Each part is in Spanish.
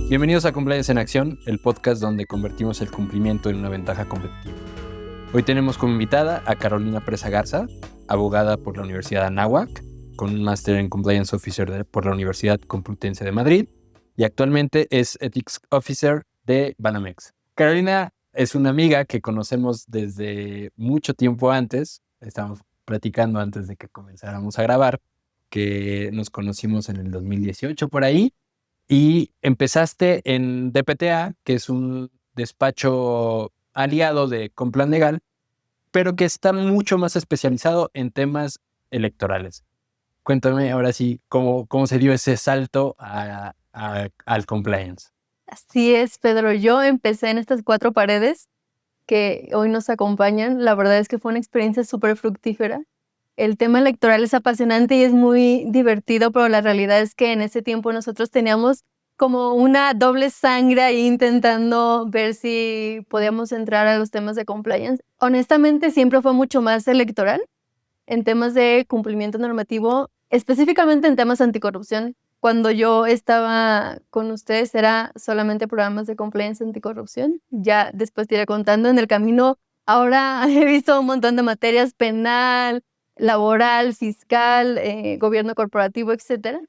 Bienvenidos a Compliance en Acción, el podcast donde convertimos el cumplimiento en una ventaja competitiva. Hoy tenemos como invitada a Carolina Presa Garza, abogada por la Universidad Anáhuac, con un máster en Compliance Officer por la Universidad Complutense de Madrid y actualmente es Ethics Officer de Banamex. Carolina es una amiga que conocemos desde mucho tiempo antes. Estábamos platicando antes de que comenzáramos a grabar, que nos conocimos en el 2018 por ahí. Y empezaste en DPTA, que es un despacho aliado de Complan Legal, pero que está mucho más especializado en temas electorales. Cuéntame ahora sí cómo se dio ese salto al compliance. Así es, Pedro. Yo empecé en estas 4 paredes que hoy nos acompañan. La verdad es que fue una experiencia súper fructífera. El tema electoral es apasionante y es muy divertido, pero la realidad es que en ese tiempo nosotros teníamos como una doble sangre ahí intentando ver si podíamos entrar a los temas de compliance. Honestamente, siempre fue mucho más electoral en temas de cumplimiento normativo, específicamente en temas anticorrupción. Cuando yo estaba con ustedes era solamente programas de compliance anticorrupción. Ya después te iré contando en el camino. Ahora he visto un montón de materias: penal, laboral, fiscal, gobierno corporativo, etcétera.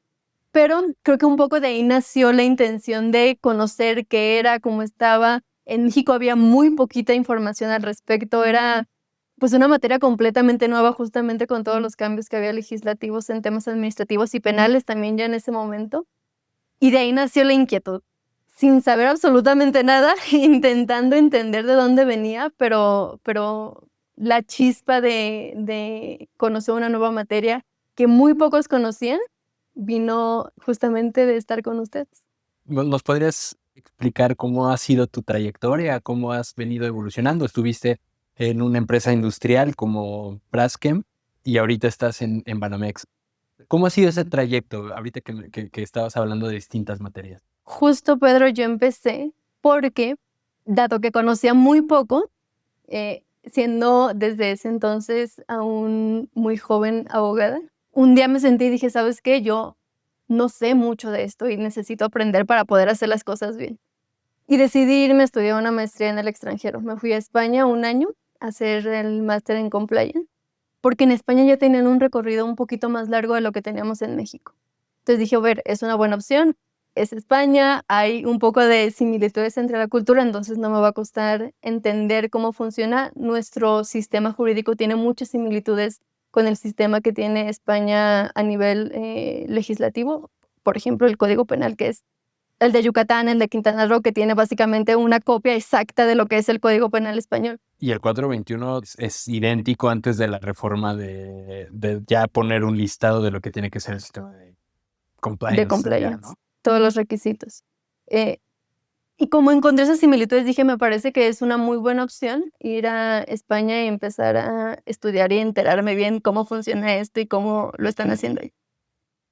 Pero creo que un poco de ahí nació la intención de conocer qué era, cómo estaba. En México había muy poquita información al respecto. Era pues una materia completamente nueva, justamente con todos los cambios que había legislativos en temas administrativos y penales también ya en ese momento. Y de ahí nació la inquietud, sin saber absolutamente nada, intentando entender de dónde venía, pero la chispa de conocer una nueva materia que muy pocos conocían vino justamente de estar con ustedes. ¿Nos podrías explicar cómo ha sido tu trayectoria, cómo has venido evolucionando? Estuviste en una empresa industrial como Braskem y ahorita estás en Banamex. ¿Cómo ha sido ese trayecto ahorita que estabas hablando de distintas materias? Justo, Pedro, yo empecé porque, dado que conocía muy poco, siendo desde ese entonces aún muy joven abogada, un día me sentí y dije, ¿sabes qué? Yo no sé mucho de esto y necesito aprender para poder hacer las cosas bien. Y decidí irme a estudiar una maestría en el extranjero. Me fui a España un año a hacer el máster en compliance, porque en España ya tenían un recorrido un poquito más largo de lo que teníamos en México. Entonces dije, a ver, es una buena opción, es España, hay un poco de similitudes entre la cultura, entonces no me va a costar entender cómo funciona. Nuestro sistema jurídico tiene muchas similitudes con el sistema que tiene España a nivel legislativo. Por ejemplo, el Código Penal, que es el de Yucatán, el de Quintana Roo, que tiene básicamente una copia exacta de lo que es el Código Penal español. Y el 421 es idéntico antes de la reforma de ya poner un listado de lo que tiene que ser el sistema de compliance. De compliance, ¿no? todos los requisitos. Y como encontré esas similitudes, dije, me parece que es una muy buena opción ir a España y empezar a estudiar y enterarme bien cómo funciona esto y cómo lo están haciendo ahí.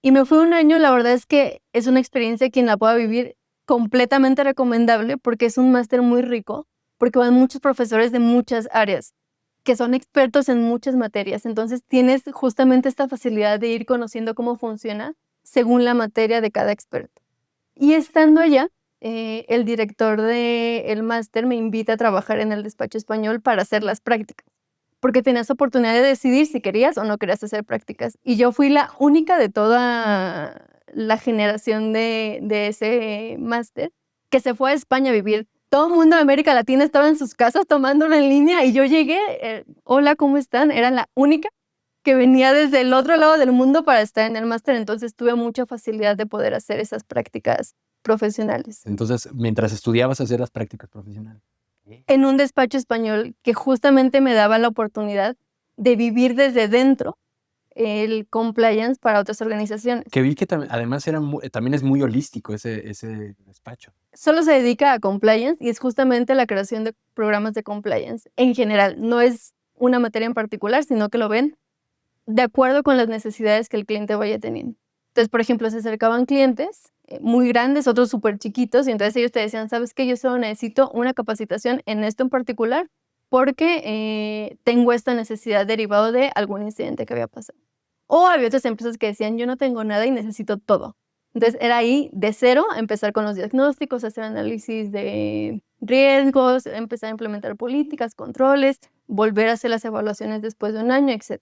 Y me fui un año. La verdad es que es una experiencia, quien la pueda vivir, completamente recomendable, porque es un máster muy rico, porque van muchos profesores de muchas áreas que son expertos en muchas materias. Entonces tienes justamente esta facilidad de ir conociendo cómo funciona según la materia de cada experto. Y estando allá, el director del máster me invita a trabajar en el despacho español para hacer las prácticas, porque tenías oportunidad de decidir si querías o no querías hacer prácticas. Y yo fui la única de toda la generación de ese máster que se fue a España a vivir. Todo el mundo de América Latina estaba en sus casas tomándolo en línea y yo llegué, hola, ¿cómo están? Era la única que venía desde el otro lado del mundo para estar en el máster, entonces tuve mucha facilidad de poder hacer esas prácticas profesionales. Entonces, mientras estudiabas, hacer las prácticas profesionales. En un despacho español que justamente me daba la oportunidad de vivir desde dentro el compliance para otras organizaciones. Que vi que además también es muy holístico ese despacho. Solo se dedica a compliance y es justamente la creación de programas de compliance en general. No es una materia en particular, sino que lo ven de acuerdo con las necesidades que el cliente vaya teniendo. Entonces, por ejemplo, se acercaban clientes muy grandes, otros súper chiquitos, y entonces ellos te decían, ¿sabes qué? Yo solo necesito una capacitación en esto en particular porque tengo esta necesidad derivado de algún incidente que había pasado. O había otras empresas que decían, yo no tengo nada y necesito todo. Entonces era ahí de cero, empezar con los diagnósticos, hacer análisis de riesgos, empezar a implementar políticas, controles, volver a hacer las evaluaciones después de un año, etc.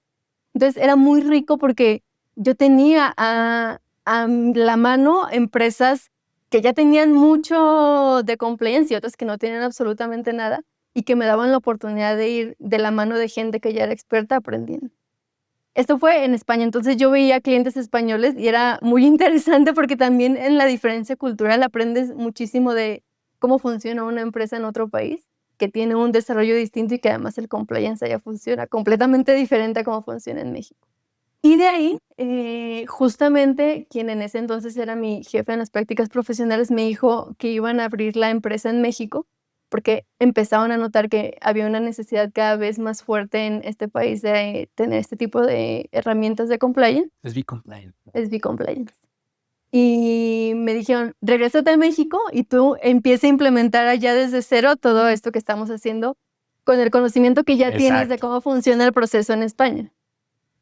Entonces era muy rico porque yo tenía a la mano empresas que ya tenían mucho de compliance y otras que no tenían absolutamente nada y que me daban la oportunidad de ir de la mano de gente que ya era experta aprendiendo. Esto fue en España, entonces yo veía clientes españoles y era muy interesante porque también en la diferencia cultural aprendes muchísimo de cómo funciona una empresa en otro país, que tiene un desarrollo distinto y que además el compliance allá funciona completamente diferente a cómo funciona en México. Y de ahí, justamente quien en ese entonces era mi jefe en las prácticas profesionales me dijo que iban a abrir la empresa en México porque empezaron a notar que había una necesidad cada vez más fuerte en este país de tener este tipo de herramientas de compliance. Es B-Compliant. Es B-Compliance. Y me dijeron, regrésate a México y tú empieza a implementar allá desde cero todo esto que estamos haciendo con el conocimiento que ya tienes de cómo funciona el proceso en España.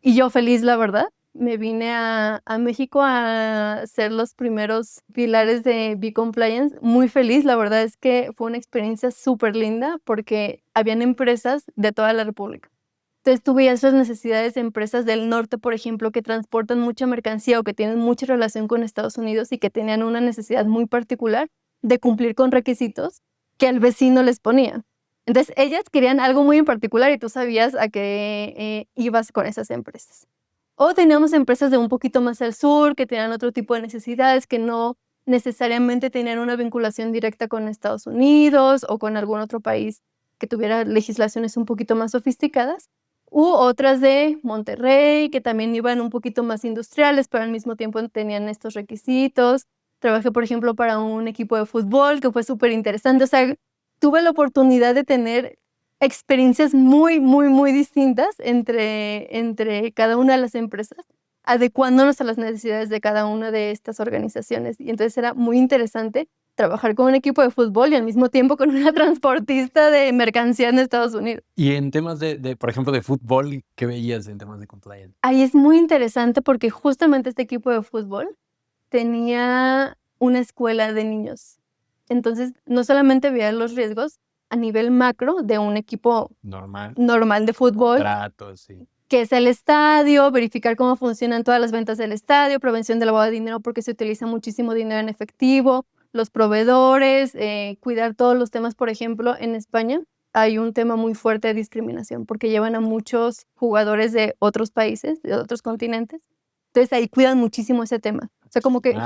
Y yo feliz, la verdad. Me vine a México a ser los primeros pilares de B-Compliance. Muy feliz, la verdad es que fue una experiencia súper linda porque habían empresas de toda la República. Entonces tuve esas necesidades de empresas del norte, por ejemplo, que transportan mucha mercancía o que tienen mucha relación con Estados Unidos y que tenían una necesidad muy particular de cumplir con requisitos que el vecino les ponía. Entonces ellas querían algo muy en particular y tú sabías a qué ibas con esas empresas. O teníamos empresas de un poquito más al sur que tenían otro tipo de necesidades que no necesariamente tenían una vinculación directa con Estados Unidos o con algún otro país que tuviera legislaciones un poquito más sofisticadas. U otras de Monterrey que también iban un poquito más industriales, pero al mismo tiempo tenían estos requisitos. Trabajé, por ejemplo, para un equipo de fútbol que fue súper interesante. O sea, tuve la oportunidad de tener experiencias muy, muy, muy distintas entre cada una de las empresas, adecuándonos a las necesidades de cada una de estas organizaciones. Y entonces era muy interesante trabajar con un equipo de fútbol y al mismo tiempo con una transportista de mercancía en Estados Unidos. Y en temas por ejemplo, de fútbol, ¿qué veías en temas de compliance? Ahí es muy interesante porque justamente este equipo de fútbol tenía una escuela de niños. Entonces, no solamente veía los riesgos a nivel macro de un equipo normal de fútbol, tratos, sí, que es el estadio, verificar cómo funcionan todas las ventas del estadio, prevención del lavado de dinero porque se utiliza muchísimo dinero en efectivo, los proveedores, cuidar todos los temas. Por ejemplo, en España hay un tema muy fuerte de discriminación porque llevan a muchos jugadores de otros países, de otros continentes. Entonces ahí cuidan muchísimo ese tema. O sea, como que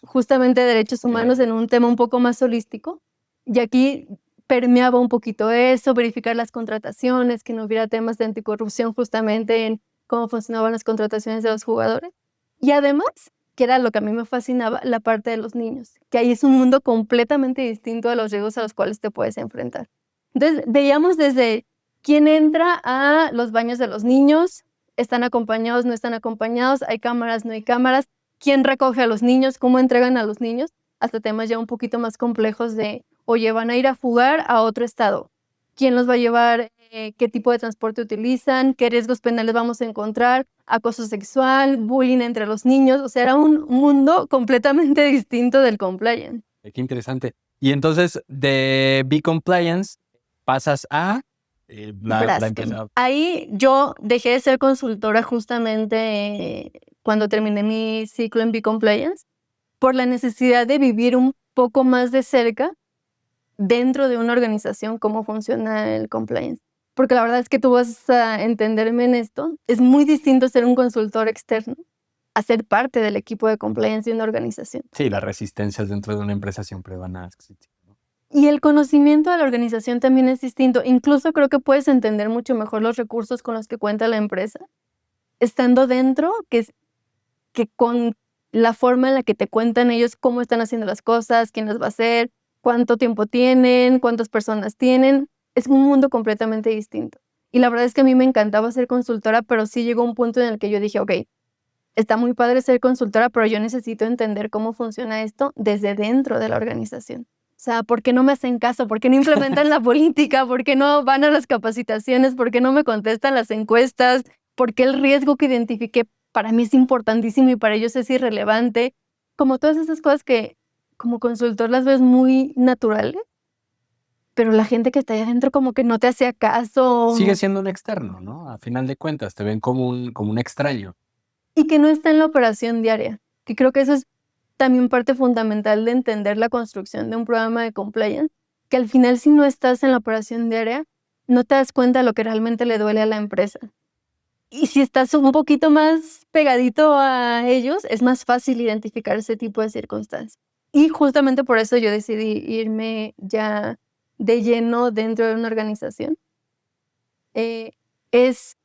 justamente derechos humanos en un tema un poco más holístico. Y aquí permeaba un poquito eso, verificar las contrataciones, que no hubiera temas de anticorrupción justamente en cómo funcionaban las contrataciones de los jugadores. Y además, que era lo que a mí me fascinaba, la parte de los niños, que ahí es un mundo completamente distinto a los riesgos a los cuales te puedes enfrentar. Entonces, veíamos desde quién entra a los baños de los niños, están acompañados, no están acompañados, hay cámaras, no hay cámaras, quién recoge a los niños, cómo entregan a los niños, hasta temas ya un poquito más complejos de, oye, van a ir a jugar a otro estado, quién los va a llevar, qué tipo de transporte utilizan, qué riesgos penales vamos a encontrar, acoso sexual, bullying entre los niños. O sea, era un mundo completamente distinto del compliance. Qué interesante. Y entonces, de B-Compliance pasas a la empresa. Ahí yo dejé de ser consultora justamente cuando terminé mi ciclo en B-Compliance por la necesidad de vivir un poco más de cerca dentro de una organización cómo funciona el compliance. Porque la verdad es que tú vas a entenderme en esto. Es muy distinto ser un consultor externo a ser parte del equipo de compliance de una organización. Sí, las resistencias dentro de una empresa siempre van a existir, ¿no? Y el conocimiento de la organización también es distinto. Incluso creo que puedes entender mucho mejor los recursos con los que cuenta la empresa estando dentro que con la forma en la que te cuentan ellos cómo están haciendo las cosas, quién las va a hacer, cuánto tiempo tienen, cuántas personas tienen. Es un mundo completamente distinto. Y la verdad es que a mí me encantaba ser consultora, pero sí llegó un punto en el que yo dije, ok, está muy padre ser consultora, pero yo necesito entender cómo funciona esto desde dentro de la organización. O sea, ¿por qué no me hacen caso? ¿Por qué no implementan la política? ¿Por qué no van a las capacitaciones? ¿Por qué no me contestan las encuestas? ¿Por qué el riesgo que identifiqué para mí es importantísimo y para ellos es irrelevante? como todas esas cosas que como consultor las ves muy naturales, pero la gente que está ahí adentro como que no te hacía caso. Sigue siendo un externo, ¿no? A final de cuentas, te ven como un extraño. Y que no está en la operación diaria, que creo que eso es también parte fundamental de entender la construcción de un programa de compliance, que al final si no estás en la operación diaria, no te das cuenta de lo que realmente le duele a la empresa. Y si estás un poquito más pegadito a ellos, es más fácil identificar ese tipo de circunstancias. Y justamente por eso yo decidí irme ya de lleno dentro de una organización. Es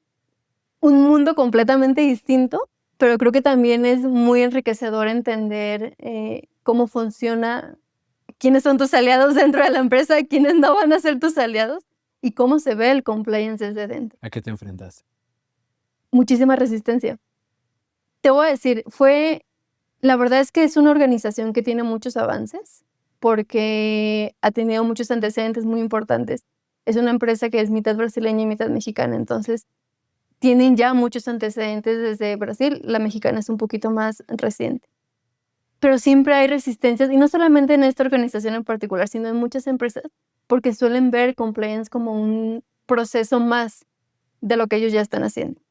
un mundo completamente distinto, pero creo que también es muy enriquecedor entender cómo funciona, quiénes son tus aliados dentro de la empresa, quiénes no van a ser tus aliados y cómo se ve el compliance desde dentro. ¿A qué te enfrentas? Muchísima resistencia. Te voy a decir, la verdad es que es una organización que tiene muchos avances porque ha tenido muchos antecedentes muy importantes. Es una empresa que es mitad brasileña y mitad mexicana, entonces tienen ya muchos antecedentes desde Brasil. La mexicana es un poquito más reciente. Pero siempre hay resistencias, y no solamente en esta organización en particular, sino en muchas empresas, porque suelen ver compliance como un proceso más de lo que ellos ya están haciendo.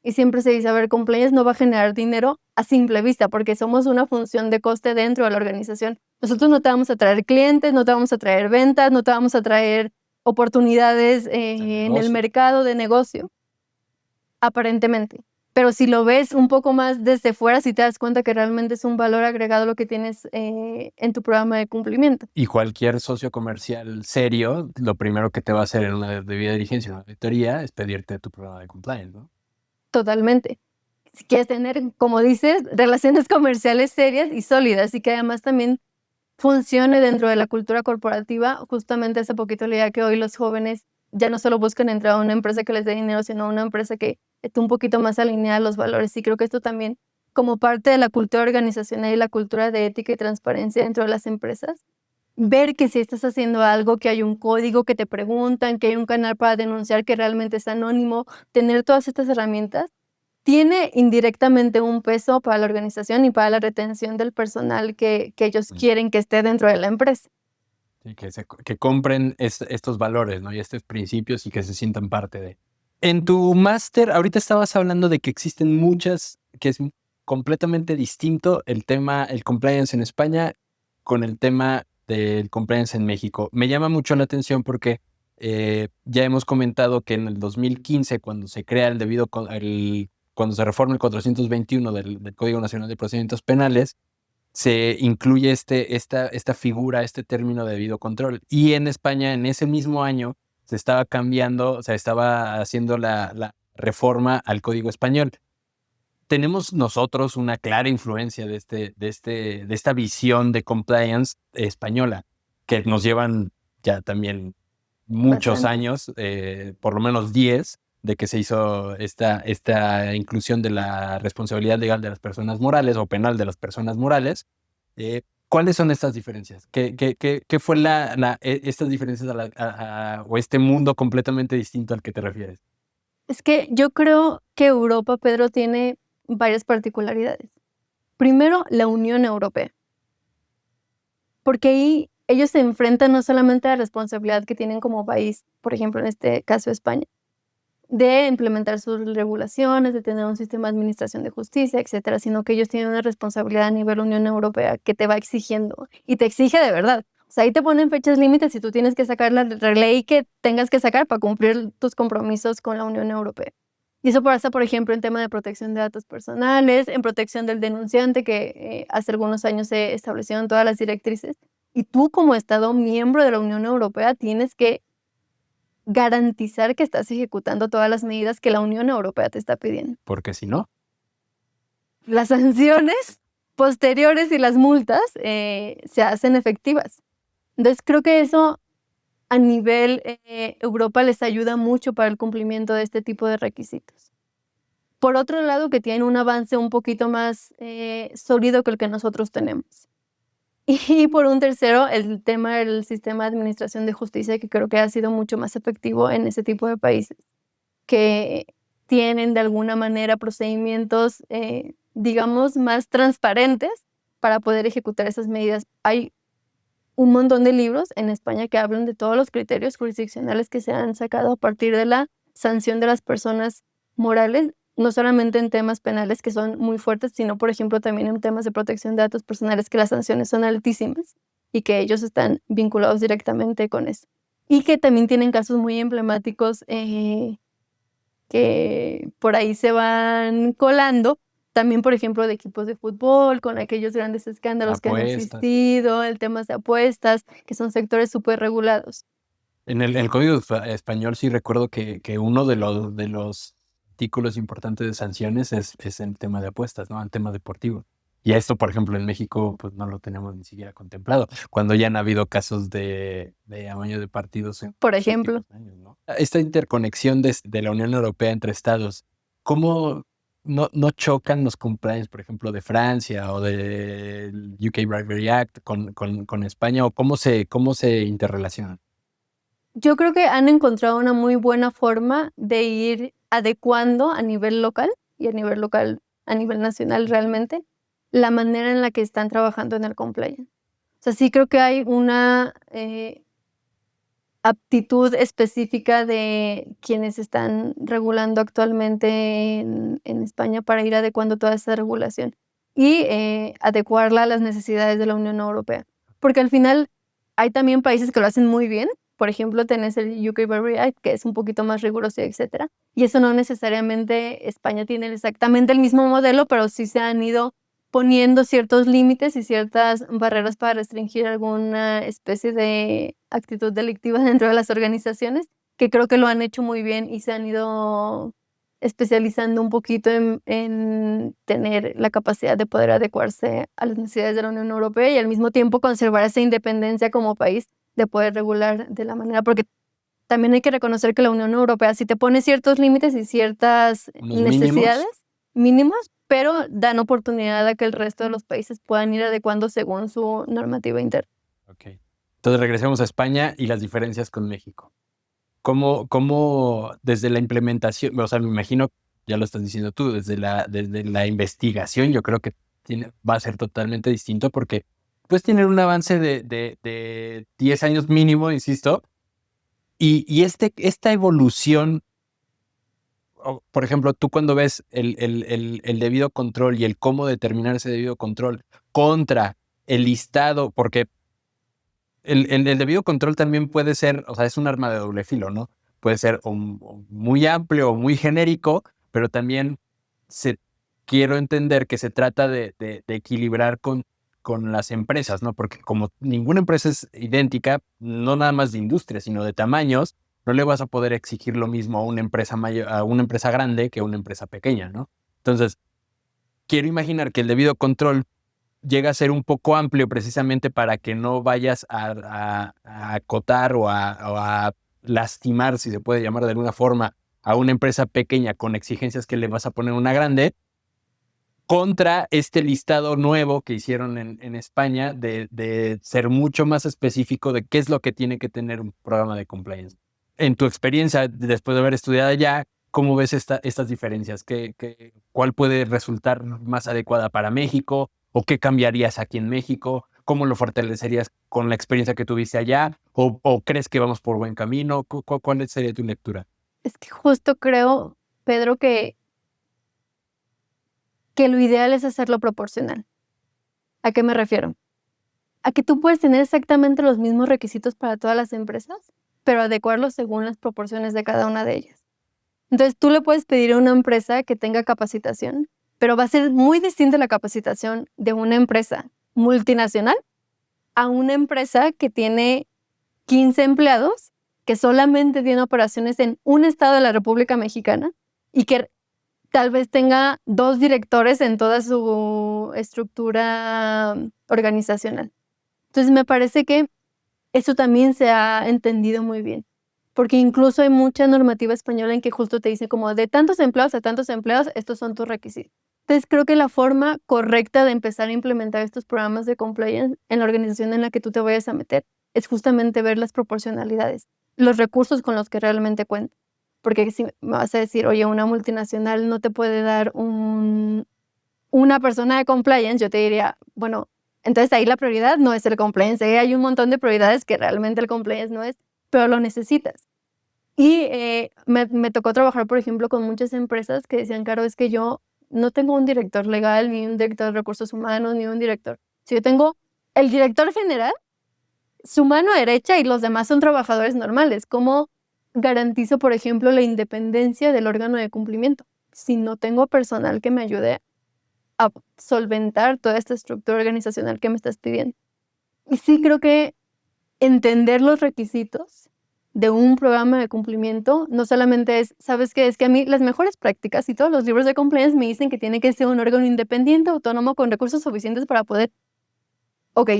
Y siempre se dice, a ver, compliance no va a generar dinero a simple vista, porque somos una función de coste dentro de la organización. Nosotros no te vamos a traer clientes, no te vamos a traer ventas, no te vamos a traer oportunidades en el mercado de negocio, aparentemente. Pero si lo ves un poco más desde fuera, sí te das cuenta que realmente es un valor agregado lo que tienes en tu programa de cumplimiento. Y cualquier socio comercial serio, lo primero que te va a hacer en una debida diligencia, una auditoría, es pedirte tu programa de compliance, ¿no? Totalmente. Si quieres tener, como dices, relaciones comerciales serias y sólidas y que además también funcione dentro de la cultura corporativa. Justamente hace poquito leía que hoy los jóvenes ya no solo buscan entrar a una empresa que les dé dinero, sino a una empresa que esté un poquito más alineada a los valores. Y creo que esto también, como parte de la cultura organizacional y la cultura de ética y transparencia dentro de las empresas, ver que si estás haciendo algo, que hay un código que te preguntan, que hay un canal para denunciar que realmente es anónimo, tener todas estas herramientas tiene indirectamente un peso para la organización y para la retención del personal que ellos quieren que esté dentro de la empresa. Sí, que compren estos valores, ¿no? Y estos principios y que se sientan parte de. En tu máster, ahorita estabas hablando de que existen muchas, que es completamente distinto el tema, el compliance en España con el tema del compliance en México. Me llama mucho la atención porque ya hemos comentado que en el 2015, cuando se crea cuando se reforma el 421 del Código Nacional de Procedimientos Penales, se incluye esta figura, este término de debido control. Y en España, en ese mismo año, se estaba cambiando, o sea, estaba haciendo la reforma al Código Español. Tenemos nosotros una clara influencia de esta visión de compliance española, que nos llevan ya también muchos Bastante. años, por lo menos 10, de que se hizo esta inclusión de la responsabilidad legal de las personas morales o penal de las personas morales. ¿Cuáles son estas diferencias? ¿Qué fue estas diferencias o este mundo completamente distinto al que te refieres? Es que yo creo que Europa, Pedro, tiene varias particularidades. Primero, la Unión Europea, porque ahí ellos se enfrentan no solamente a la responsabilidad que tienen como país, por ejemplo, en este caso España, de implementar sus regulaciones, de tener un sistema de administración de justicia, etcétera, sino que ellos tienen una responsabilidad a nivel Unión Europea que te va exigiendo y te exige de verdad. O sea, ahí te ponen fechas límites y tú tienes que sacar la ley que tengas que sacar para cumplir tus compromisos con la Unión Europea. Y eso pasa, por ejemplo, en tema de protección de datos personales, en protección del denunciante, que hace algunos años se establecieron todas las directrices. Y tú, como Estado miembro de la Unión Europea, tienes que garantizar que estás ejecutando todas las medidas que la Unión Europea te está pidiendo. Porque si no, Las sanciones posteriores y las multas se hacen efectivas. Entonces, creo que eso a nivel Europa les ayuda mucho para el cumplimiento de este tipo de requisitos. Por otro lado, que tienen un avance un poquito más sólido que el que nosotros tenemos. Y por un tercero, el tema del sistema de administración de justicia, que creo que ha sido mucho más efectivo en ese tipo de países, que tienen de alguna manera procedimientos, digamos, más transparentes para poder ejecutar esas medidas. Hay un montón de libros en España que hablan de todos los criterios jurisdiccionales que se han sacado a partir de la sanción de las personas morales, no solamente en temas penales que son muy fuertes, sino, por ejemplo, también en temas de protección de datos personales, que las sanciones son altísimas y que ellos están vinculados directamente con eso. Y que también tienen casos muy emblemáticos que por ahí se van colando. También, por ejemplo, de equipos de fútbol, con aquellos grandes escándalos que han existido, el tema de apuestas, que son sectores súper regulados. En el Código Español sí recuerdo que uno de los artículos importantes de sanciones es el tema de apuestas, ¿no? El tema deportivo. Y esto, por ejemplo, en México, pues no lo tenemos ni siquiera contemplado, cuando ya han habido casos de amaño de partidos en Por los ejemplo. últimos años, ¿no? Esta interconexión de la Unión Europea entre estados, ¿cómo no chocan los compliance, por ejemplo, de Francia o del UK Bribery Act con España? ¿O cómo se interrelacionan? Yo creo que han encontrado una muy buena forma de ir adecuando a nivel local y a nivel nacional realmente, la manera en la que están trabajando en el compliance. O sea, sí creo que hay una aptitud específica de quienes están regulando actualmente en España para ir adecuando toda esa regulación y adecuarla a las necesidades de la Unión Europea. Porque al final hay también países que lo hacen muy bien. Por ejemplo, tenés el UK Bribery Act, que es un poquito más riguroso, etcétera. Y eso no necesariamente España tiene exactamente el mismo modelo, pero sí se han ido poniendo ciertos límites y ciertas barreras para restringir alguna especie de actitud delictiva dentro de las organizaciones, que creo que lo han hecho muy bien y se han ido especializando un poquito en tener la capacidad de poder adecuarse a las necesidades de la Unión Europea y al mismo tiempo conservar esa independencia como país de poder regular de la manera, porque también hay que reconocer que la Unión Europea sí te pone ciertos límites y ciertas necesidades mínimos, pero dan oportunidad a que el resto de los países puedan ir adecuando según su normativa interna. Ok. Entonces regresemos a España y las diferencias con México. ¿Cómo desde la implementación, o sea, me imagino, ya lo estás diciendo tú, desde la investigación, yo creo que va a ser totalmente distinto porque puedes tener un avance de 10 años mínimo, insisto, y esta evolución, por ejemplo, tú cuando ves el debido control y el cómo determinar ese debido control contra el listado, porque el debido control también puede ser, o sea, es un arma de doble filo, ¿no? Puede ser o muy amplio o muy genérico, pero también quiero entender que se trata de equilibrar con las empresas, ¿no? Porque como ninguna empresa es idéntica, no nada más de industria, sino de tamaños, no le vas a poder exigir lo mismo a una empresa a una empresa grande que a una empresa pequeña, ¿no? Entonces, quiero imaginar que el debido control llega a ser un poco amplio precisamente para que no vayas a acotar o a lastimar, si se puede llamar de alguna forma, a una empresa pequeña con exigencias que le vas a poner a una grande, contra este listado nuevo que hicieron en España de ser mucho más específico de qué es lo que tiene que tener un programa de compliance. En tu experiencia, después de haber estudiado allá, ¿cómo ves estas diferencias? ¿Cuál puede resultar más adecuada para México? ¿O qué cambiarías aquí en México? ¿Cómo lo fortalecerías con la experiencia que tuviste allá? ¿O crees que vamos por buen camino? ¿Cuál sería tu lectura? Es que justo creo, Pedro, que lo ideal es hacerlo proporcional. ¿A qué me refiero? A que tú puedes tener exactamente los mismos requisitos para todas las empresas, pero adecuarlos según las proporciones de cada una de ellas. Entonces, tú le puedes pedir a una empresa que tenga capacitación, pero va a ser muy distinta la capacitación de una empresa multinacional a una empresa que tiene 15 empleados, que solamente tiene operaciones en un estado de la República Mexicana y que tal vez tenga 2 directores en toda su estructura organizacional. Entonces, me parece que eso también se ha entendido muy bien, porque incluso hay mucha normativa española en que justo te dice como de tantos empleados a tantos empleados, estos son tus requisitos. Entonces, creo que la forma correcta de empezar a implementar estos programas de compliance en la organización en la que tú te vayas a meter es justamente ver las proporcionalidades, los recursos con los que realmente cuentas. Porque si me vas a decir, oye, una multinacional no te puede dar una persona de compliance, yo te diría, bueno, entonces ahí la prioridad no es el compliance. Ahí hay un montón de prioridades que realmente el compliance no es, pero lo necesitas. Y me tocó trabajar, por ejemplo, con muchas empresas que decían, Caro, es que yo no tengo un director legal, ni un director de recursos humanos, ni un director. Si yo tengo el director general, su mano derecha y los demás son trabajadores normales. ¿Cómo garantizo, por ejemplo, la independencia del órgano de cumplimiento si no tengo personal que me ayude a solventar toda esta estructura organizacional que me estás pidiendo? Y sí creo que entender los requisitos de un programa de cumplimiento no solamente es, ¿sabes qué? Es que a mí las mejores prácticas y todos los libros de compliance me dicen que tiene que ser un órgano independiente, autónomo, con recursos suficientes para poder. Ok,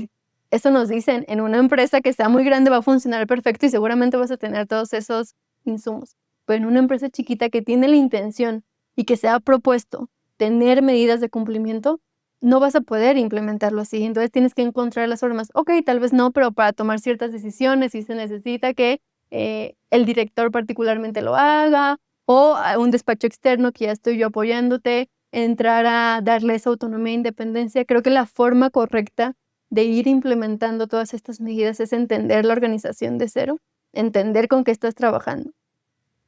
eso nos dicen, en una empresa que sea muy grande va a funcionar perfecto y seguramente vas a tener todos esos insumos. Pero en una empresa chiquita que tiene la intención y que se ha propuesto tener medidas de cumplimiento, no vas a poder implementarlo así. Entonces tienes que encontrar las formas. Ok, tal vez no, pero para tomar ciertas decisiones sí se necesita que el director particularmente lo haga, o a un despacho externo que ya estoy yo apoyándote, entrar a darle esa autonomía e independencia. Creo que la forma correcta de ir implementando todas estas medidas es entender la organización de cero, entender con qué estás trabajando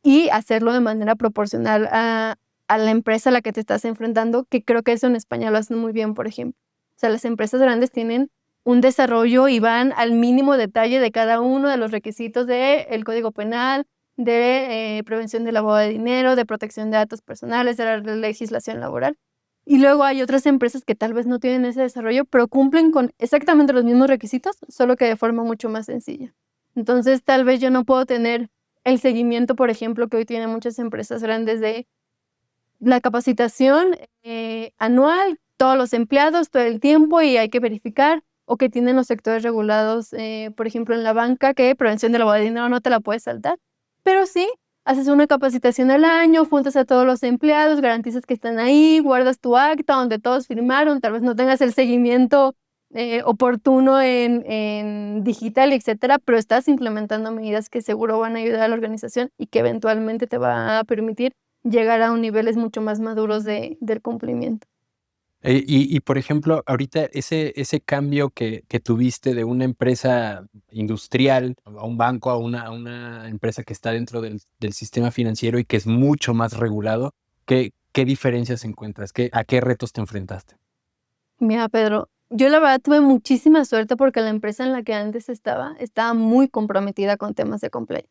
y hacerlo de manera proporcional a la empresa a la que te estás enfrentando, que creo que eso en España lo hacen muy bien, por ejemplo. O sea, las empresas grandes tienen un desarrollo y van al mínimo detalle de cada uno de los requisitos del Código Penal, de prevención del lavado de dinero, de protección de datos personales, de la legislación laboral. Y luego hay otras empresas que tal vez no tienen ese desarrollo, pero cumplen con exactamente los mismos requisitos, solo que de forma mucho más sencilla. Entonces, tal vez yo no puedo tener el seguimiento, por ejemplo, que hoy tienen muchas empresas grandes de la capacitación anual, todos los empleados, todo el tiempo, y hay que verificar, o que tienen los sectores regulados, por ejemplo, en la banca, que prevención del lavado de dinero no te la puedes saltar. Pero sí, haces una capacitación al año, juntas a todos los empleados, garantizas que están ahí, guardas tu acta donde todos firmaron, tal vez no tengas el seguimiento oportuno en digital, etcétera, pero estás implementando medidas que seguro van a ayudar a la organización y que eventualmente te va a permitir llegar a niveles mucho más maduros del cumplimiento. Por ejemplo, ahorita ese cambio que tuviste de una empresa industrial a un banco, a una empresa que está dentro del sistema financiero y que es mucho más regulado, ¿qué diferencias encuentras? ¿A qué retos te enfrentaste? Mira, Pedro, yo la verdad tuve muchísima suerte porque la empresa en la que antes estaba muy comprometida con temas de compliance.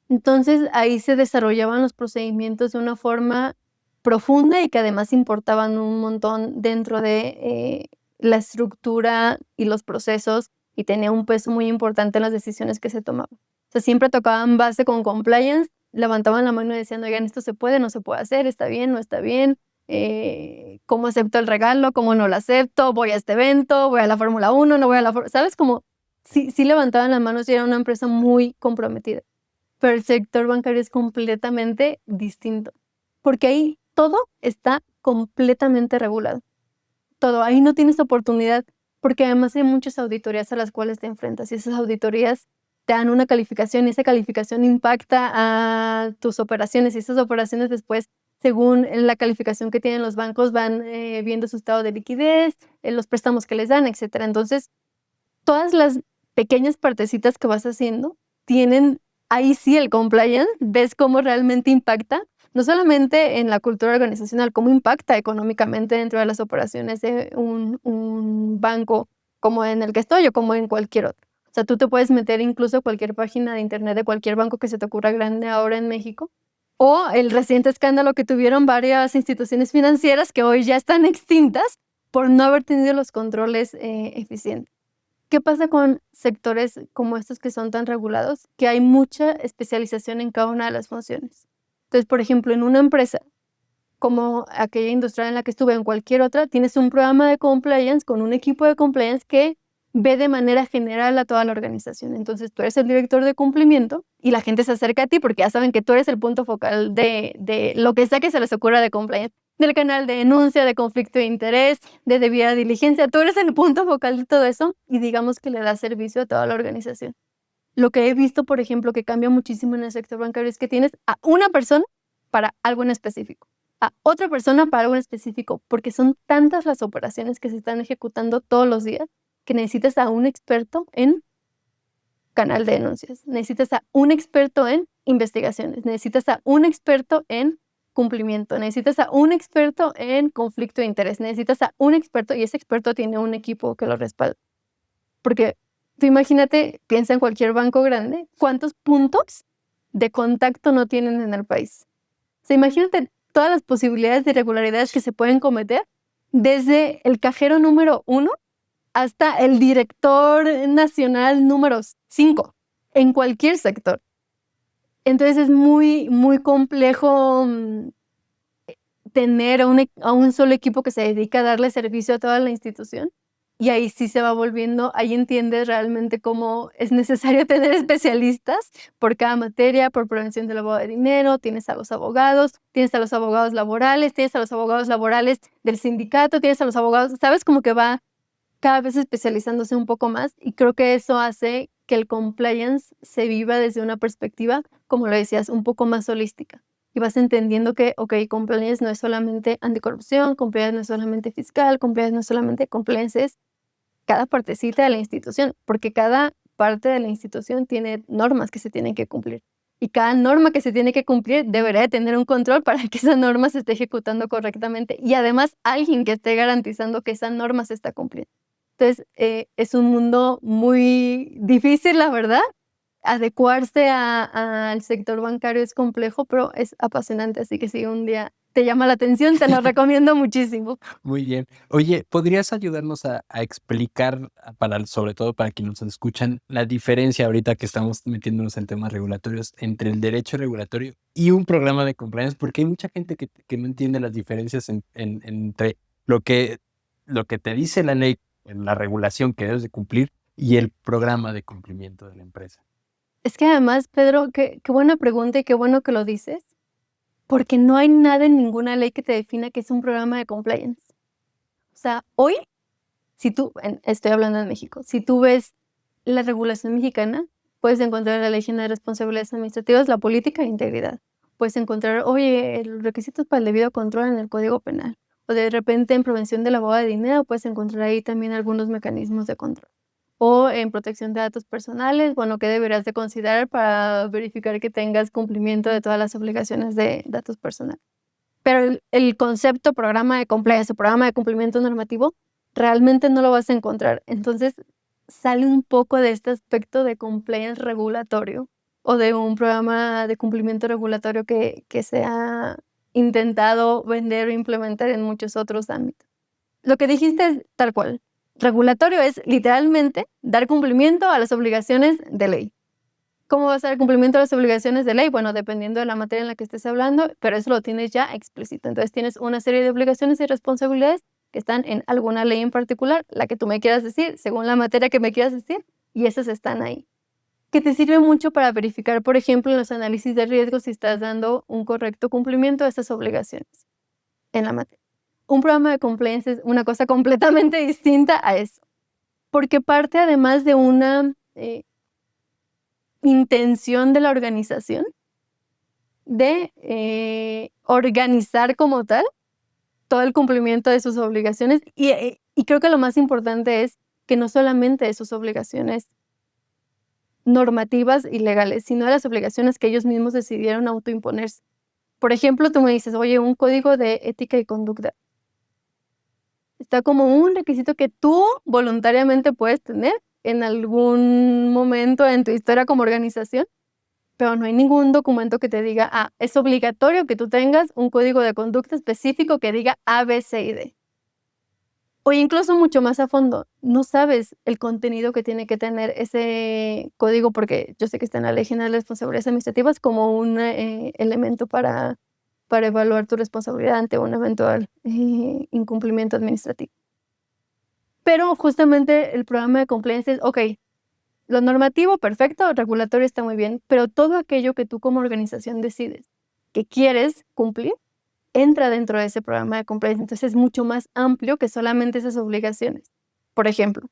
Entonces, ahí se desarrollaban los procedimientos de una forma profunda y que además importaban un montón dentro de la estructura y los procesos, y tenía un peso muy importante en las decisiones que se tomaban. O sea, siempre tocaban base con compliance, levantaban la mano y decían, oigan, esto se puede, no se puede hacer, está bien, no está bien, cómo acepto el regalo, cómo no lo acepto, voy a este evento, voy a la Fórmula 1, no voy a la Fórmula, ¿sabes? Como sí levantaban las manos y era una empresa muy comprometida. Pero el sector bancario es completamente distinto, porque ahí todo está completamente regulado. Todo, ahí no tienes oportunidad, porque además hay muchas auditorías a las cuales te enfrentas y esas auditorías te dan una calificación y esa calificación impacta a tus operaciones y esas operaciones después, según la calificación que tienen los bancos, van viendo su estado de liquidez, los préstamos que les dan, etcétera. Entonces, todas las pequeñas partecitas que vas haciendo tienen ahí sí el compliance, ves cómo realmente impacta, no solamente en la cultura organizacional, cómo impacta económicamente dentro de las operaciones de un banco como en el que estoy o como en cualquier otro. O sea, tú te puedes meter incluso a cualquier página de internet de cualquier banco que se te ocurra grande ahora en México, o el reciente escándalo que tuvieron varias instituciones financieras que hoy ya están extintas por no haber tenido los controles eficientes. ¿Qué pasa con sectores como estos que son tan regulados? Que hay mucha especialización en cada una de las funciones. Entonces, por ejemplo, en una empresa como aquella industrial en la que estuve, en cualquier otra, tienes un programa de compliance con un equipo de compliance que ve de manera general a toda la organización. Entonces, tú eres el director de cumplimiento y la gente se acerca a ti porque ya saben que tú eres el punto focal de lo que sea que se les ocurra de compliance, del canal de denuncia, de conflicto de interés, de debida diligencia. Tú eres el punto focal de todo eso y digamos que le das servicio a toda la organización. Lo que he visto, por ejemplo, que cambia muchísimo en el sector bancario es que tienes a una persona para algo en específico. a otra persona para algo en específico, porque son tantas las operaciones que se están ejecutando todos los días que necesitas a un experto en canal de denuncias, necesitas a un experto en investigaciones, necesitas a un experto en cumplimiento, necesitas a un experto en conflicto de interés, necesitas a un experto y ese experto tiene un equipo que lo respalda. Porque tú imagínate, piensa en cualquier banco grande, ¿cuántos puntos de contacto no tienen en el país? O sea, imagínate todas las posibilidades de irregularidades que se pueden cometer desde el cajero número 1 hasta el director nacional número 5 en cualquier sector. Entonces es muy, muy complejo tener a un solo equipo que se dedica a darle servicio a toda la institución. Y ahí sí se va volviendo, ahí entiendes realmente cómo es necesario tener especialistas por cada materia, por prevención del lavado de dinero, tienes a los abogados laborales, tienes a los abogados laborales del sindicato, tienes a los abogados, ¿sabes? Como que va cada vez especializándose un poco más y creo que eso hace que el compliance se viva desde una perspectiva, como lo decías, un poco más holística. Y vas entendiendo que, ok, compliance no es solamente anticorrupción, compliance no es solamente fiscal, compliance no es solamente compliance, es cada partecita de la institución, porque cada parte de la institución tiene normas que se tienen que cumplir. Y cada norma que se tiene que cumplir debería de tener un control para que esa norma se esté ejecutando correctamente. Y además alguien que esté garantizando que esa norma se está cumpliendo. Entonces, es un mundo muy difícil, la verdad. Adecuarse al sector bancario es complejo, pero es apasionante. Así que si un día te llama la atención, te lo recomiendo muchísimo. Muy bien. Oye, ¿podrías ayudarnos a explicar, sobre todo para quienes nos escuchan, la diferencia ahorita que estamos metiéndonos en temas regulatorios entre el derecho regulatorio y un programa de compliance? Porque hay mucha gente que no entiende las diferencias entre lo que te dice la ley, la regulación que debes de cumplir y el programa de cumplimiento de la empresa. Es que además, Pedro, qué buena pregunta y qué bueno que lo dices, porque no hay nada en ninguna ley que te defina qué es un programa de compliance. O sea, hoy, estoy hablando de México, si tú ves la regulación mexicana, puedes encontrar la Ley General de Responsabilidades Administrativas, la política e integridad. Puedes encontrar, oye, los requisitos para el debido control en el Código Penal. O de repente en prevención del lavado de dinero puedes encontrar ahí también algunos mecanismos de control. O en protección de datos personales, bueno, ¿qué deberás de considerar para verificar que tengas cumplimiento de todas las obligaciones de datos personales? Pero el concepto programa de compliance o programa de cumplimiento normativo realmente no lo vas a encontrar. Entonces sale un poco de este aspecto de compliance regulatorio o de un programa de cumplimiento regulatorio que se ha intentado vender o implementar en muchos otros ámbitos. Lo que dijiste es tal cual. Regulatorio es literalmente dar cumplimiento a las obligaciones de ley. ¿Cómo vas a dar cumplimiento a las obligaciones de ley? Bueno, dependiendo de la materia en la que estés hablando, pero eso lo tienes ya explícito. Entonces tienes una serie de obligaciones y responsabilidades que están en alguna ley en particular, la que tú me quieras decir, según la materia que me quieras decir, y esas están ahí. Que te sirve mucho para verificar, por ejemplo, en los análisis de riesgo si estás dando un correcto cumplimiento de esas obligaciones en la materia. Un programa de compliance es una cosa completamente distinta a eso, porque parte además de una intención de la organización de organizar como tal todo el cumplimiento de sus obligaciones y creo que lo más importante es que no solamente de sus obligaciones normativas y legales, sino de las obligaciones que ellos mismos decidieron autoimponerse. Por ejemplo, tú me dices, oye, un código de ética y conducta. Está como un requisito que tú voluntariamente puedes tener en algún momento en tu historia como organización, pero no hay ningún documento que te diga, es obligatorio que tú tengas un código de conducta específico que diga A, B, C y D. O incluso mucho más a fondo, no sabes el contenido que tiene que tener ese código, porque yo sé que está en la Ley General de Responsabilidades Administrativas como un elemento para evaluar tu responsabilidad ante un eventual incumplimiento administrativo. Pero justamente el programa de compliance es, ok, lo normativo, perfecto, regulatorio está muy bien, pero todo aquello que tú como organización decides que quieres cumplir, entra dentro de ese programa de compliance. Entonces es mucho más amplio que solamente esas obligaciones. Por ejemplo,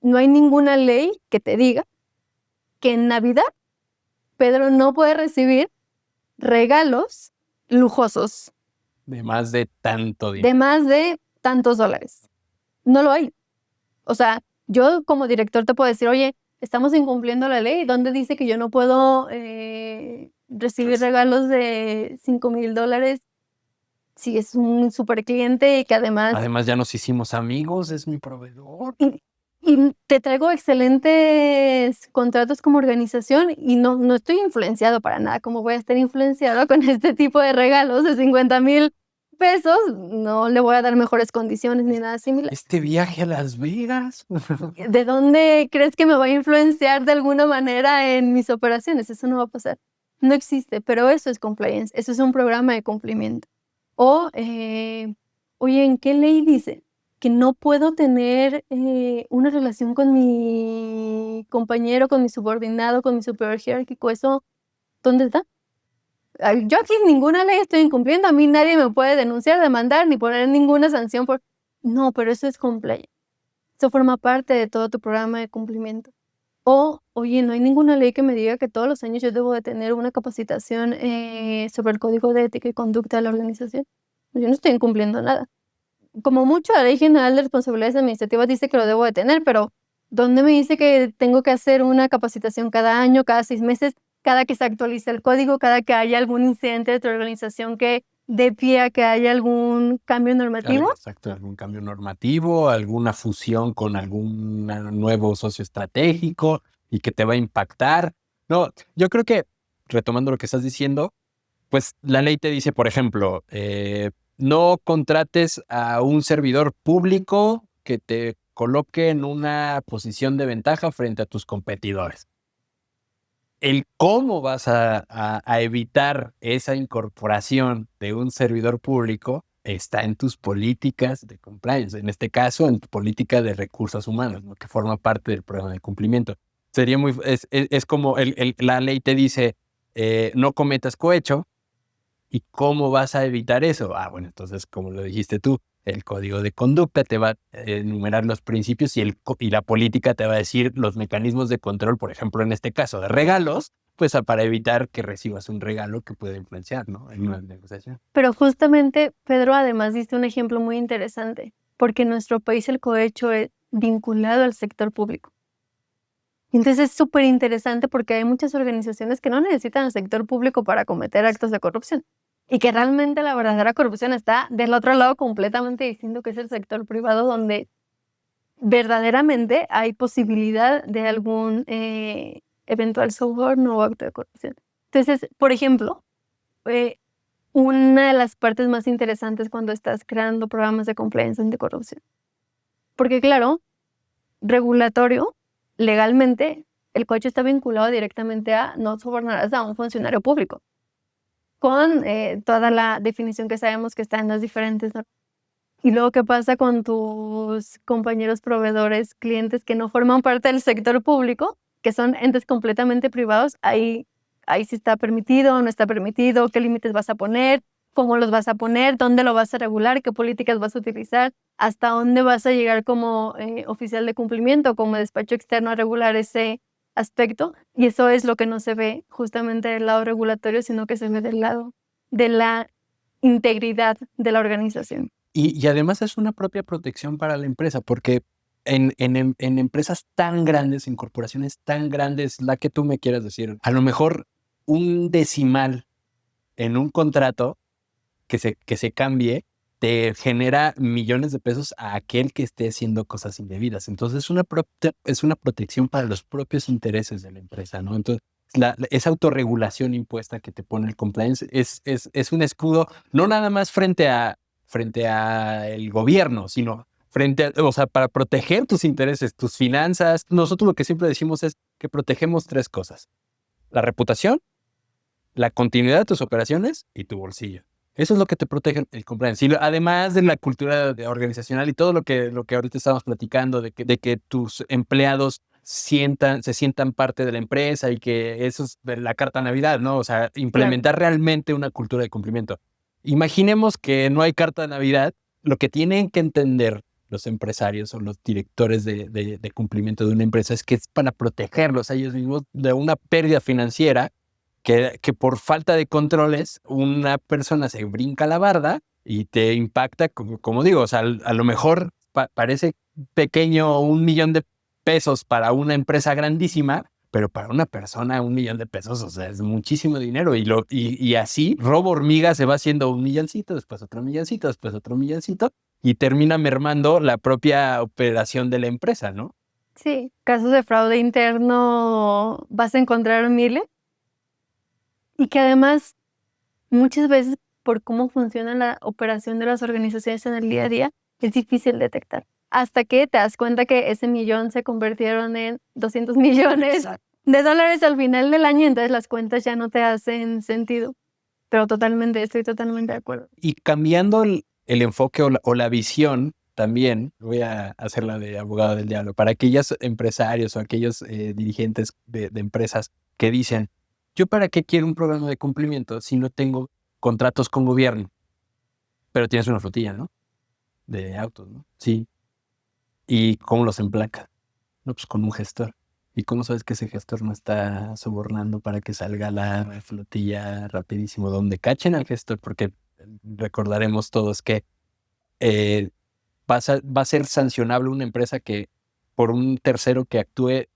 no hay ninguna ley que te diga que en Navidad Pedro no puede recibir regalos lujosos, De más de tanto de dinero. más de tantos dólares. No lo hay. O sea, yo como director te puedo decir, oye, estamos incumpliendo la ley. ¿Dónde dice que yo no puedo recibir regalos de $5,000 si es un super cliente y que además... Además, ya nos hicimos amigos, es mi proveedor. Y te traigo excelentes contratos como organización y no estoy influenciado para nada. ¿Cómo voy a estar influenciado con este tipo de regalos de 50,000 pesos? No le voy a dar mejores condiciones ni nada similar. Este viaje a Las Vegas. ¿De dónde crees que me va a influenciar de alguna manera en mis operaciones? Eso no va a pasar. No existe, pero eso es compliance, eso es un programa de cumplimiento. O, oye, ¿en qué ley dice que no puedo tener una relación con mi compañero, con mi subordinado, con mi superior jerárquico? ¿Eso dónde está? Yo aquí ninguna ley estoy incumpliendo, a mí nadie me puede denunciar, demandar, ni poner ninguna sanción por... No, pero eso es compliance. Eso forma parte de todo tu programa de cumplimiento. O, oye, no hay ninguna ley que me diga que todos los años yo debo de tener una capacitación sobre el código de ética y conducta de la organización. Yo no estoy incumpliendo nada. Como mucho, la Ley General de Responsabilidades Administrativas dice que lo debo de tener, pero ¿dónde me dice que tengo que hacer una capacitación cada año, cada 6 meses, cada que se actualice el código, cada que haya algún incidente de tu organización que dé pie a que haya algún cambio normativo? Exacto, algún cambio normativo, alguna fusión con algún nuevo socio estratégico y que te va a impactar. No, yo creo que, retomando lo que estás diciendo, pues la ley te dice, por ejemplo, no contrates a un servidor público que te coloque en una posición de ventaja frente a tus competidores. El cómo vas a evitar esa incorporación de un servidor público está en tus políticas de compliance, en este caso en tu política de recursos humanos, ¿no? Que forma parte del programa de cumplimiento. Sería es como la ley te dice, no cometas cohecho. ¿Y cómo vas a evitar eso? Ah, bueno, entonces, como lo dijiste tú, el código de conducta te va a enumerar los principios y la política te va a decir los mecanismos de control, por ejemplo, en este caso de regalos, pues para evitar que recibas un regalo que puede influenciar, ¿no? En una negociación. Pero justamente Pedro además diste un ejemplo muy interesante, porque en nuestro país el cohecho es vinculado al sector público. Entonces es súper interesante porque hay muchas organizaciones que no necesitan el sector público para cometer actos de corrupción y que realmente la verdadera corrupción está del otro lado completamente distinto, que es el sector privado, donde verdaderamente hay posibilidad de algún eventual soborno o acto de corrupción. Entonces, por ejemplo, una de las partes más interesantes cuando estás creando programas de compliance anticorrupción. Porque claro, regulatorio, legalmente, el cohecho está vinculado directamente a no sobornarás a un funcionario público, con toda la definición que sabemos que está en las diferentes normas. Y luego, ¿qué pasa con tus compañeros proveedores, clientes que no forman parte del sector público, que son entes completamente privados? Ahí sí está permitido, no está permitido, qué límites vas a poner, cómo los vas a poner, dónde lo vas a regular, qué políticas vas a utilizar, hasta dónde vas a llegar como oficial de cumplimiento, como despacho externo a regular ese aspecto. Y eso es lo que no se ve justamente del lado regulatorio, sino que se ve del lado de la integridad de la organización. Y además es una propia protección para la empresa, porque en empresas tan grandes, en corporaciones tan grandes, la que tú me quieras decir, a lo mejor un decimal en un contrato que se cambie te genera millones de pesos a aquel que esté haciendo cosas indebidas. Entonces es una protección para los propios intereses de la empresa, ¿no? Entonces esa autorregulación impuesta que te pone el compliance es un escudo no nada más frente a el gobierno, sino o sea, para proteger tus intereses, tus finanzas. Nosotros lo que siempre decimos es que protegemos 3 cosas: la reputación, la continuidad de tus operaciones y tu bolsillo. Eso es lo que te protege el compliance. Y además de la cultura organizacional y todo lo que ahorita estamos platicando, de que tus empleados se sientan parte de la empresa y que eso es la carta Navidad, ¿no? O sea, implementar realmente una cultura de cumplimiento. Imaginemos que no hay carta de Navidad. Lo que tienen que entender los empresarios o los directores de cumplimiento de una empresa es que es para protegerlos a ellos mismos de una pérdida financiera que por falta de controles una persona se brinca la barda y te impacta, como digo, o sea, a lo mejor parece pequeño 1,000,000 de pesos para una empresa grandísima, pero para una persona 1,000,000 de pesos, o sea, es muchísimo dinero. Y así, robo hormiga se va haciendo 1,000,000cito, después otro 1,000,000cito, después otro 1,000,000cito, y termina mermando la propia operación de la empresa, ¿no? Sí, casos de fraude interno vas a encontrar miles y que además muchas veces por cómo funciona la operación de las organizaciones en el día a día es difícil detectar. Hasta que te das cuenta que ese 1,000,000 se convirtieron en 200 millones de dólares al final del año, entonces las cuentas ya no te hacen sentido. Pero totalmente, estoy totalmente de acuerdo. Y cambiando el enfoque o la visión, también voy a hacer la de abogado del diablo, para aquellos empresarios o aquellos dirigentes de empresas que dicen, ¿yo para qué quiero un programa de cumplimiento si no tengo contratos con gobierno? Pero tienes una flotilla, ¿no? De autos, ¿no? Sí. ¿Y cómo los emplaca? No, pues con un gestor. ¿Y cómo sabes que ese gestor no está sobornando para que salga la flotilla rapidísimo? Donde cachen al gestor, porque recordaremos todos que va a ser sancionable una empresa que por un tercero que actúe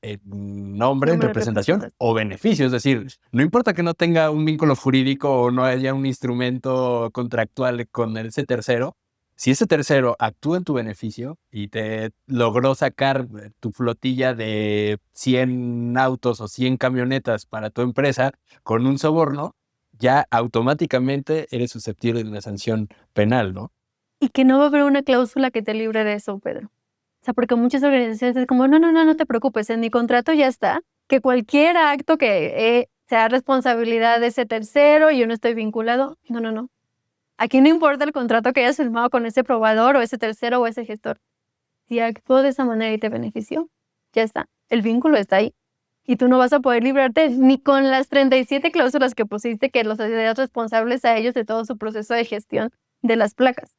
en nombre, en representación o beneficio. Es decir, no importa que no tenga un vínculo jurídico o no haya un instrumento contractual con ese tercero, si ese tercero actúa en tu beneficio y te logró sacar tu flotilla de 100 autos o 100 camionetas para tu empresa con un soborno, ya automáticamente eres susceptible de una sanción penal, ¿no? Y que no va a haber una cláusula que te libre de eso, Pedro. O sea, porque muchas organizaciones es como, no te preocupes, en mi contrato ya está, que cualquier acto que sea responsabilidad de ese tercero y yo no estoy vinculado, no. Aquí no importa el contrato que hayas firmado con ese probador o ese tercero o ese gestor. Si actuó de esa manera y te benefició, ya está, el vínculo está ahí. Y tú no vas a poder librarte ni con las 37 cláusulas que pusiste que los hacías responsables a ellos de todo su proceso de gestión de las placas.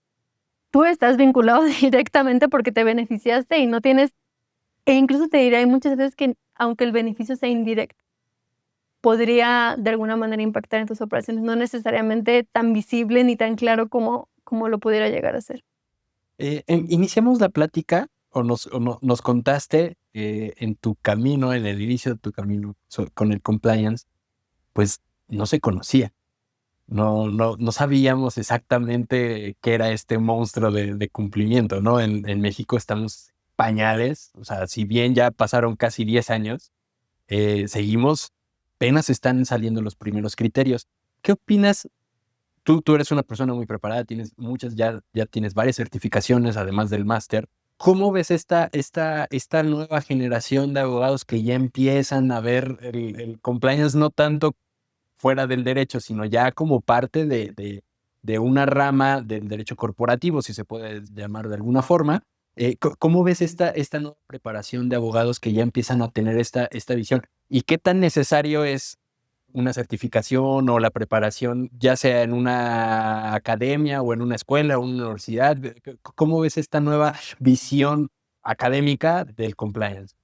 Tú estás vinculado directamente porque te beneficiaste y no tienes, e incluso te diré, hay muchas veces que aunque el beneficio sea indirecto, podría de alguna manera impactar en tus operaciones, no necesariamente tan visible ni tan claro como lo pudiera llegar a ser. Iniciamos la plática o nos contaste en tu camino, en el inicio de tu camino con el compliance, pues no se conocía. No sabíamos exactamente qué era este monstruo de cumplimiento, ¿no? En México estamos pañales, o sea, si bien ya pasaron casi 10 años, seguimos, apenas están saliendo los primeros criterios. ¿Qué opinas? Tú eres una persona muy preparada, tienes muchas, ya tienes varias certificaciones, además del máster. ¿Cómo ves esta nueva generación de abogados que ya empiezan a ver el compliance no tanto fuera del derecho, sino ya como parte de una rama del derecho corporativo, si se puede llamar de alguna forma? ¿Cómo ves esta nueva preparación de abogados que ya empiezan a tener esta visión? ¿Y qué tan necesario es una certificación o la preparación, ya sea en una academia o en una escuela o una universidad? ¿Cómo ves esta nueva visión académica del compliance?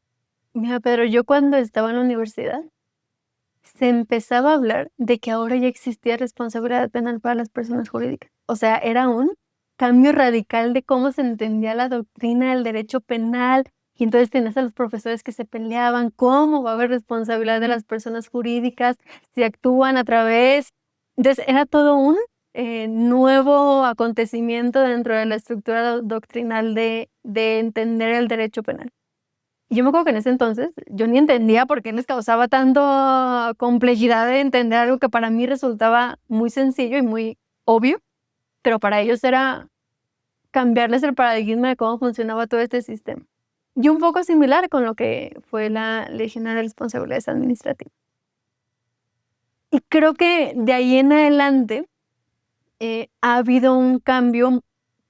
Mira, Pedro, yo cuando estaba en la universidad, se empezaba a hablar de que ahora ya existía responsabilidad penal para las personas jurídicas. O sea, era un cambio radical de cómo se entendía la doctrina del derecho penal. Y entonces tenías a los profesores que se peleaban, ¿cómo va a haber responsabilidad de las personas jurídicas si actúan a través? Entonces era todo un nuevo acontecimiento dentro de la estructura doctrinal de entender el derecho penal. Y yo me acuerdo que en ese entonces yo ni entendía por qué les causaba tanto complejidad de entender algo que para mí resultaba muy sencillo y muy obvio, pero para ellos era cambiarles el paradigma de cómo funcionaba todo este sistema. Y un poco similar con lo que fue la Ley General de Responsabilidades Administrativas. Y creo que de ahí en adelante ha habido un cambio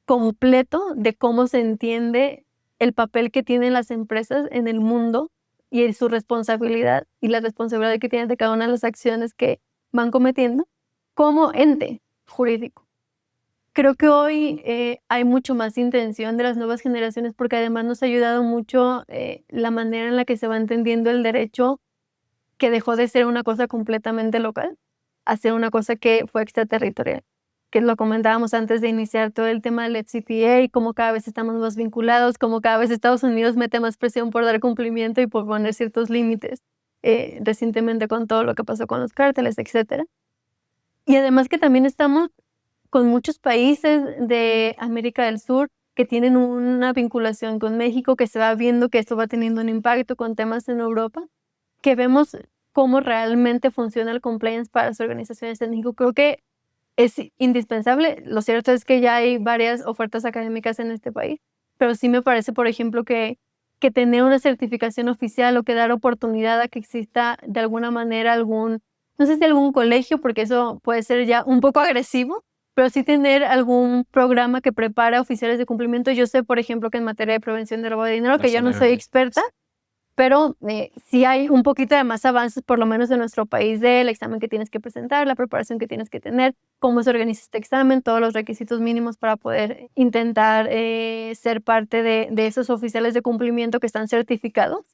completo de cómo se entiende el papel que tienen las empresas en el mundo y su responsabilidad y la responsabilidad que tienen de cada una de las acciones que van cometiendo como ente jurídico. Creo que hoy hay mucho más intención de las nuevas generaciones porque además nos ha ayudado mucho la manera en la que se va entendiendo el derecho que dejó de ser una cosa completamente local a ser una cosa que fue extraterritorial. Que lo comentábamos antes de iniciar todo el tema del FCPA, cómo cada vez estamos más vinculados, cómo cada vez Estados Unidos mete más presión por dar cumplimiento y por poner ciertos límites, recientemente con todo lo que pasó con los cárteles, etcétera. Y además que también estamos con muchos países de América del Sur que tienen una vinculación con México, que se va viendo que esto va teniendo un impacto con temas en Europa, que vemos cómo realmente funciona el compliance para las organizaciones en México. Creo que es indispensable. Lo cierto es que ya hay varias ofertas académicas en este país, pero sí me parece, por ejemplo, que tener una certificación oficial o que dar oportunidad a que exista de alguna manera algún, no sé si algún colegio, porque eso puede ser ya un poco agresivo, pero sí tener algún programa que prepara oficiales de cumplimiento. Yo sé, por ejemplo, que en materia de prevención de robo de dinero, que yo no soy experta, pero sí hay un poquito de más avances, por lo menos en nuestro país, del examen que tienes que presentar, la preparación que tienes que tener, cómo se organiza este examen, todos los requisitos mínimos para poder intentar ser parte de esos oficiales de cumplimiento que están certificados.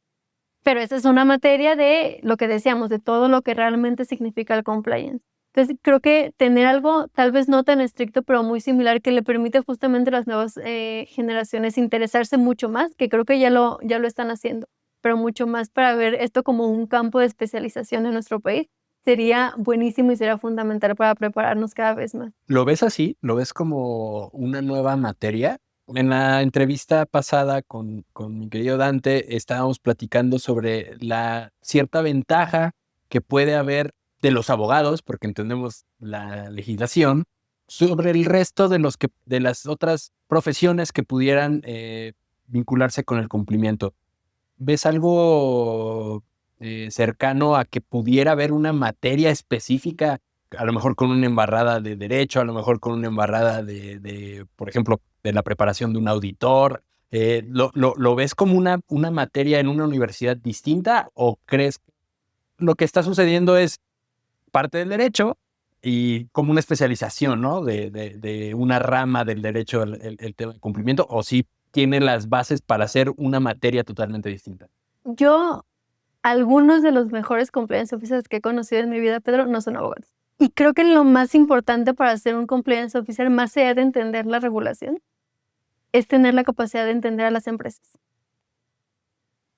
Pero esa es una materia de lo que decíamos, de todo lo que realmente significa el compliance. Entonces, creo que tener algo tal vez no tan estricto, pero muy similar, que le permite justamente a las nuevas generaciones interesarse mucho más, que creo que ya lo están haciendo, pero mucho más para ver esto como un campo de especialización en nuestro país, sería buenísimo y sería fundamental para prepararnos cada vez más. ¿Lo ves así? ¿Lo ves como una nueva materia? En la entrevista pasada con mi querido Dante estábamos platicando sobre la cierta ventaja que puede haber de los abogados, porque entendemos la legislación, sobre el resto de las otras profesiones que pudieran vincularse con el cumplimiento. ¿Ves algo cercano a que pudiera haber una materia específica, a lo mejor con una embarrada de derecho, a lo mejor con una embarrada por ejemplo, de la preparación de un auditor? ¿Lo ves como una materia en una universidad distinta o crees que lo que está sucediendo es parte del derecho y como una especialización, ¿no? De una rama del derecho, el tema de cumplimiento, o sí tiene las bases para ser una materia totalmente distinta? Algunos de los mejores compliance officers que he conocido en mi vida, Pedro, no son abogados. Y creo que lo más importante para ser un compliance officer, más allá de entender la regulación, es tener la capacidad de entender a las empresas.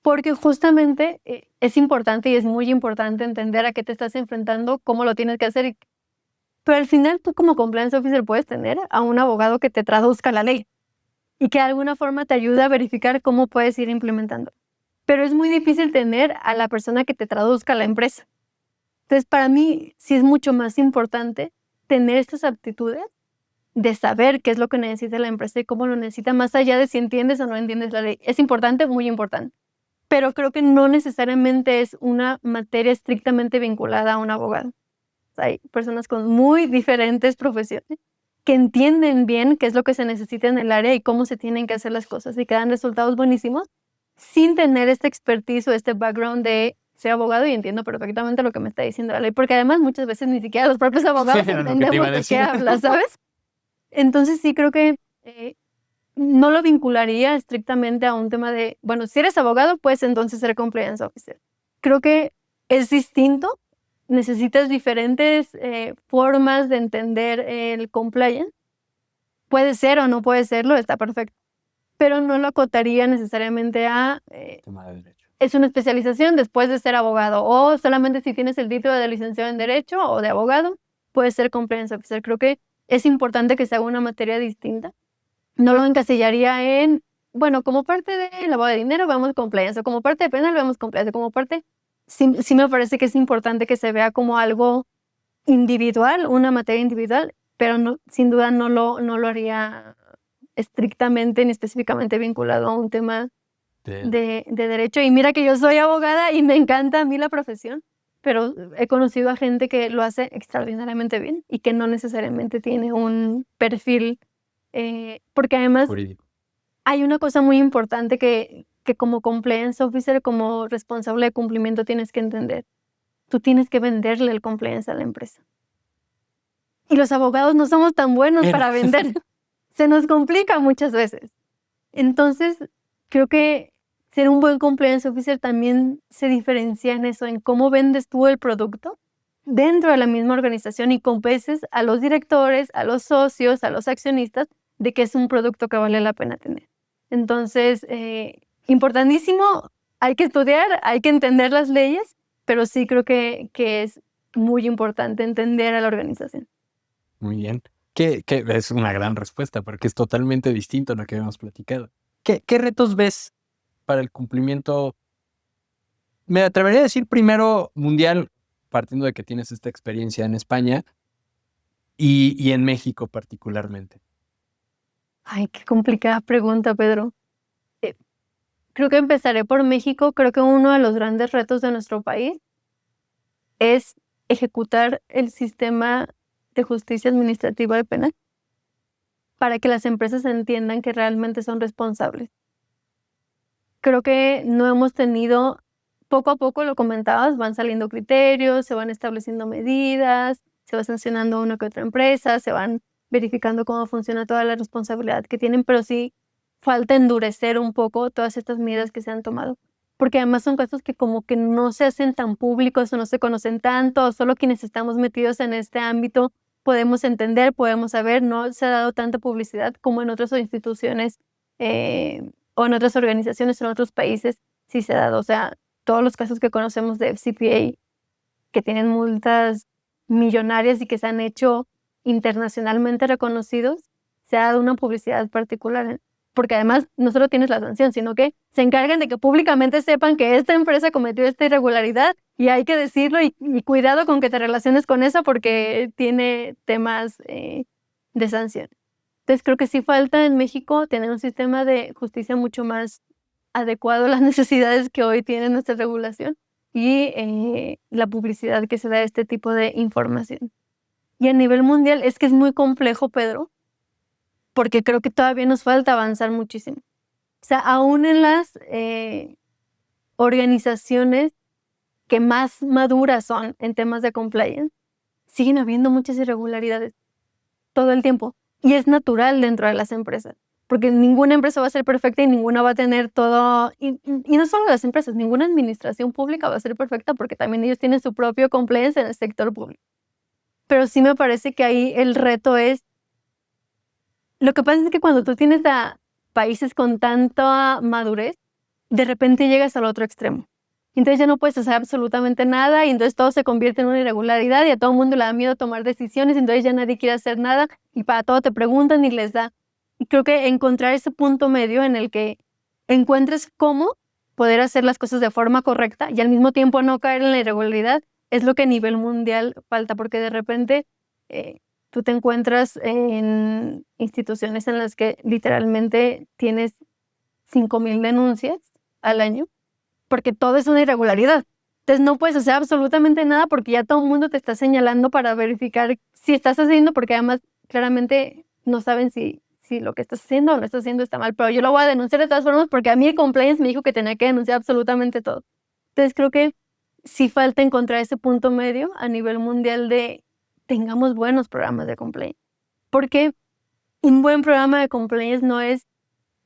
Porque justamente es importante y es muy importante entender a qué te estás enfrentando, cómo lo tienes que hacer. Pero al final tú como compliance officer puedes tener a un abogado que te traduzca la ley y que de alguna forma te ayude a verificar cómo puedes ir implementando. Pero es muy difícil tener a la persona que te traduzca a la empresa. Entonces, para mí sí es mucho más importante tener estas aptitudes de saber qué es lo que necesita la empresa y cómo lo necesita, más allá de si entiendes o no entiendes la ley. Es importante, muy importante. Pero creo que no necesariamente es una materia estrictamente vinculada a un abogado. O sea, hay personas con muy diferentes profesiones que entienden bien qué es lo que se necesita en el área y cómo se tienen que hacer las cosas y que dan resultados buenísimos sin tener este expertise o este background de ser abogado, y entiendo perfectamente lo que me está diciendo la ley, porque además muchas veces ni siquiera los propios abogados entendemos de qué habla, ¿sabes? Entonces sí creo que no lo vincularía estrictamente a un tema de, bueno, si eres abogado, pues entonces ser compliance officer. Creo que es distinto, necesitas diferentes formas de entender el compliance. Puede ser o no puede serlo, está perfecto, pero no lo acotaría necesariamente a Tema de derecho. es una especialización después de ser abogado, o solamente si tienes el título de licenciado en Derecho o de abogado, puedes ser compliance officer. Creo que es importante que se haga una materia distinta. No lo encasillaría en, bueno, como parte de lavado de dinero vemos compliance, o como parte de penal vemos compliance, o como parte, sí me parece que es importante que se vea como algo individual, una materia individual, pero no, sin duda no lo haría estrictamente ni específicamente vinculado a un tema de derecho. Y mira que yo soy abogada y me encanta a mí la profesión, pero he conocido a gente que lo hace extraordinariamente bien y que no necesariamente tiene un perfil, porque además Jurídico. hay una cosa muy importante que como compliance officer, como responsable de cumplimiento tienes que entender. Tú tienes que venderle el compliance a la empresa. Y los abogados no somos tan buenos para vender. Se nos complica muchas veces. Entonces, creo que ser un buen compliance officer también se diferencia en eso, en cómo vendes tú el producto dentro de la misma organización y convences a los directores, a los socios, a los accionistas de que es un producto que vale la pena tener. Entonces, importantísimo, hay que estudiar, hay que entender las leyes, pero sí creo que es muy importante entender a la organización. Muy bien. Que es una gran respuesta porque es totalmente distinto a lo que habíamos platicado. ¿Qué retos ves para el cumplimiento? Me atrevería a decir primero mundial, partiendo de que tienes esta experiencia en España y en México particularmente. Ay, qué complicada pregunta, Pedro. Creo que empezaré por México. Creo que uno de los grandes retos de nuestro país es ejecutar el sistema de justicia administrativa de penal para que las empresas entiendan que realmente son responsables. Creo que no hemos tenido, poco a poco lo comentabas, van saliendo criterios, se van estableciendo medidas, se va sancionando una que otra empresa, se van verificando cómo funciona toda la responsabilidad que tienen, pero sí falta endurecer un poco todas estas medidas que se han tomado, porque además son casos que como que no se hacen tan públicos o no se conocen tanto, solo quienes estamos metidos en este ámbito podemos entender, podemos saber, no se ha dado tanta publicidad como en otras instituciones o en otras organizaciones en otros países sí se ha dado. O sea, todos los casos que conocemos de FCPA que tienen multas millonarias y que se han hecho internacionalmente reconocidos, se ha dado una publicidad particular, porque además no solo tienes la sanción, sino que se encargan de que públicamente sepan que esta empresa cometió esta irregularidad y hay que decirlo y cuidado con que te relaciones con eso porque tiene temas de sanción. Entonces creo que sí falta en México tener un sistema de justicia mucho más adecuado a las necesidades que hoy tiene nuestra regulación y la publicidad que se da a este tipo de información. Y a nivel mundial es que es muy complejo, Pedro, porque creo que todavía nos falta avanzar muchísimo. O sea, aún en las organizaciones que más maduras son en temas de compliance, siguen habiendo muchas irregularidades todo el tiempo. Y es natural dentro de las empresas, porque ninguna empresa va a ser perfecta y ninguna va a tener todo, y no solo las empresas, ninguna administración pública va a ser perfecta porque también ellos tienen su propio compliance en el sector público. Pero sí me parece que ahí el reto es, lo que pasa es que cuando tú tienes a países con tanta madurez, de repente llegas al otro extremo. Entonces ya no puedes hacer absolutamente nada y entonces todo se convierte en una irregularidad y a todo el mundo le da miedo tomar decisiones, entonces ya nadie quiere hacer nada y para todo te preguntan y les da. Y creo que encontrar ese punto medio en el que encuentres cómo poder hacer las cosas de forma correcta y al mismo tiempo no caer en la irregularidad es lo que a nivel mundial falta, porque de repente tú te encuentras en instituciones en las que literalmente tienes 5,000 denuncias al año porque todo es una irregularidad. Entonces no puedes hacer absolutamente nada porque ya todo el mundo te está señalando para verificar si estás haciendo, porque además claramente no saben si lo que estás haciendo o no estás haciendo está mal, pero yo lo voy a denunciar de todas formas porque a mí el compliance me dijo que tenía que denunciar absolutamente todo. Entonces creo que sí falta encontrar ese punto medio a nivel mundial de tengamos buenos programas de compliance. Porque un buen programa de compliance no es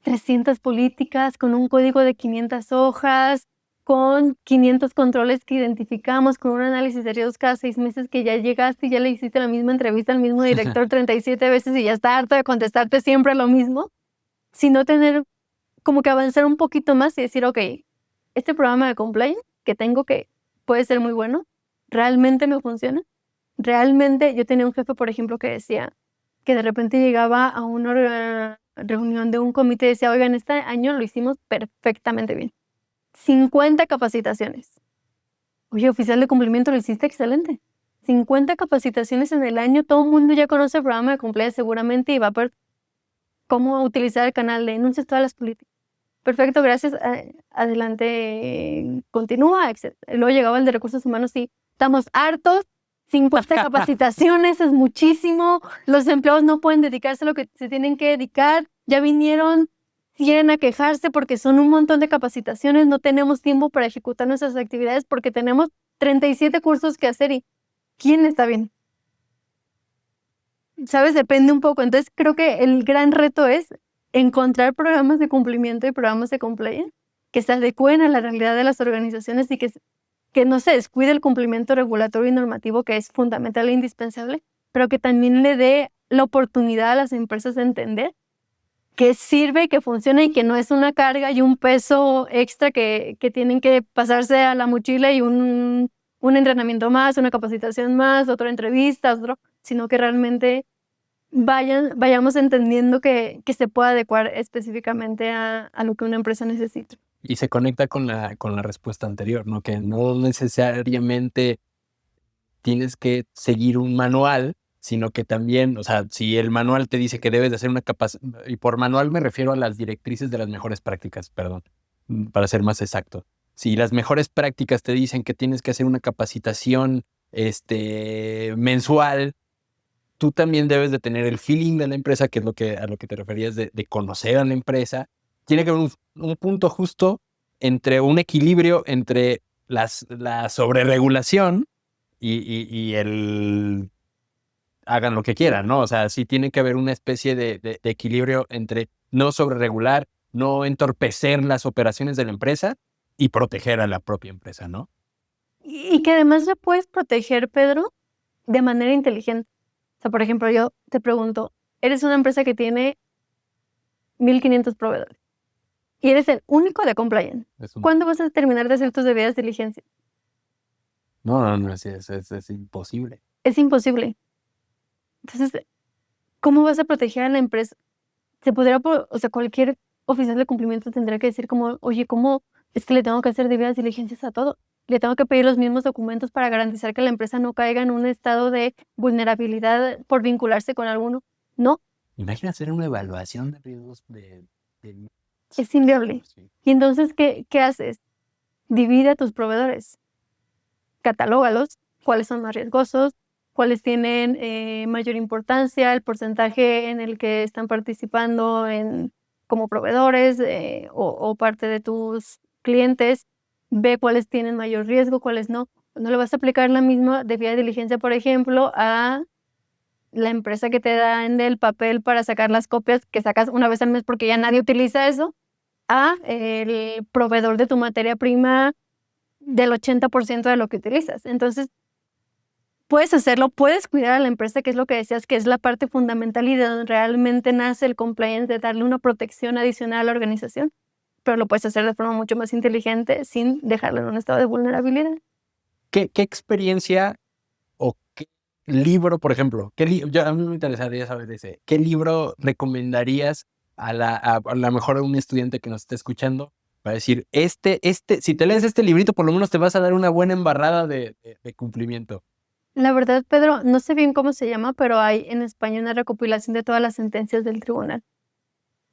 300 políticas con un código de 500 hojas, con 500 controles que identificamos, con un análisis de riesgos cada 6 meses que ya llegaste y ya le hiciste la misma entrevista al mismo director 37 veces y ya está harto de contestarte siempre lo mismo, sino tener como que avanzar un poquito más y decir, ok, este programa de compliance que tengo que puede ser muy bueno, ¿realmente me funciona? Realmente, yo tenía un jefe, por ejemplo, que decía que de repente llegaba a una reunión de un comité y decía, oigan, este año lo hicimos perfectamente bien. 50 capacitaciones. Oye, oficial de cumplimiento, lo hiciste excelente. 50 capacitaciones en el año, todo el mundo ya conoce el programa de compliance seguramente y va a ver cómo utilizar el canal de denuncias, todas las políticas. Perfecto, gracias, adelante, continúa, etc. Luego llegaba el de recursos humanos y estamos hartos, 50 capacitaciones es muchísimo, los empleados no pueden dedicarse a lo que se tienen que dedicar, ya vinieron, quieren a quejarse porque son un montón de capacitaciones, no tenemos tiempo para ejecutar nuestras actividades porque tenemos 37 cursos que hacer y ¿quién está bien? ¿Sabes? Depende un poco. Entonces creo que el gran reto es encontrar programas de cumplimiento y programas de compliance que se adecúen a la realidad de las organizaciones y que no se descuide el cumplimiento regulatorio y normativo, que es fundamental e indispensable, pero que también le dé la oportunidad a las empresas de entender que sirve, que funciona y que no es una carga y un peso extra que tienen que pasarse a la mochila y un entrenamiento más, una capacitación más, otra entrevista, sino que realmente vayamos entendiendo que se puede adecuar específicamente a lo que una empresa necesita. Y se conecta con la respuesta anterior, ¿no? Que no necesariamente tienes que seguir un manual, sino que también, o sea, si el manual te dice que debes de hacer una capacitación, y por manual me refiero a las directrices de las mejores prácticas, perdón, para ser más exacto. Si las mejores prácticas te dicen que tienes que hacer una capacitación mensual, tú también debes de tener el feeling de la empresa, que es a lo que te referías de conocer a la empresa. Tiene que haber un punto justo entre un equilibrio entre la sobreregulación y el hagan lo que quieran, ¿no? O sea, sí tiene que haber una especie de equilibrio entre no sobreregular, no entorpecer las operaciones de la empresa y proteger a la propia empresa, ¿no? Y que además la puedes proteger, Pedro, de manera inteligente. O sea, por ejemplo, yo te pregunto, eres una empresa que tiene 1,500 proveedores y eres el único de compliance. ¿Cuándo vas a terminar de hacer tus debidas diligencias? No, es imposible. Es imposible. Entonces, ¿cómo vas a proteger a la empresa? Se podría, o sea, cualquier oficial de cumplimiento tendría que decir como, oye, ¿cómo es que le tengo que hacer debidas diligencias a todo? Le tengo que pedir los mismos documentos para garantizar que la empresa no caiga en un estado de vulnerabilidad por vincularse con alguno. No. Imagina hacer una evaluación de riesgos Es inviable. Sí. Y entonces, ¿qué haces? Divide a tus proveedores. Catalógalos, cuáles son más riesgosos, cuáles tienen mayor importancia, el porcentaje en el que están participando como proveedores o parte de tus clientes. Ve cuáles tienen mayor riesgo, cuáles no. No le vas a aplicar la misma debida diligencia, por ejemplo, a la empresa que te da en el papel para sacar las copias que sacas una vez al mes porque ya nadie utiliza eso, a el proveedor de tu materia prima del 80% de lo que utilizas. Entonces, puedes hacerlo, puedes cuidar a la empresa, que es lo que decías, que es la parte fundamental y de donde realmente nace el compliance, de darle una protección adicional a la organización, pero lo puedes hacer de forma mucho más inteligente sin dejarlo en un estado de vulnerabilidad. ¿Qué experiencia o qué libro, por ejemplo, a mí me interesaría saber qué libro recomendarías a la mejor a un estudiante que nos esté escuchando para decir, si te lees este librito, por lo menos te vas a dar una buena embarrada de cumplimiento? La verdad, Pedro, no sé bien cómo se llama, pero hay en España una recopilación de todas las sentencias del tribunal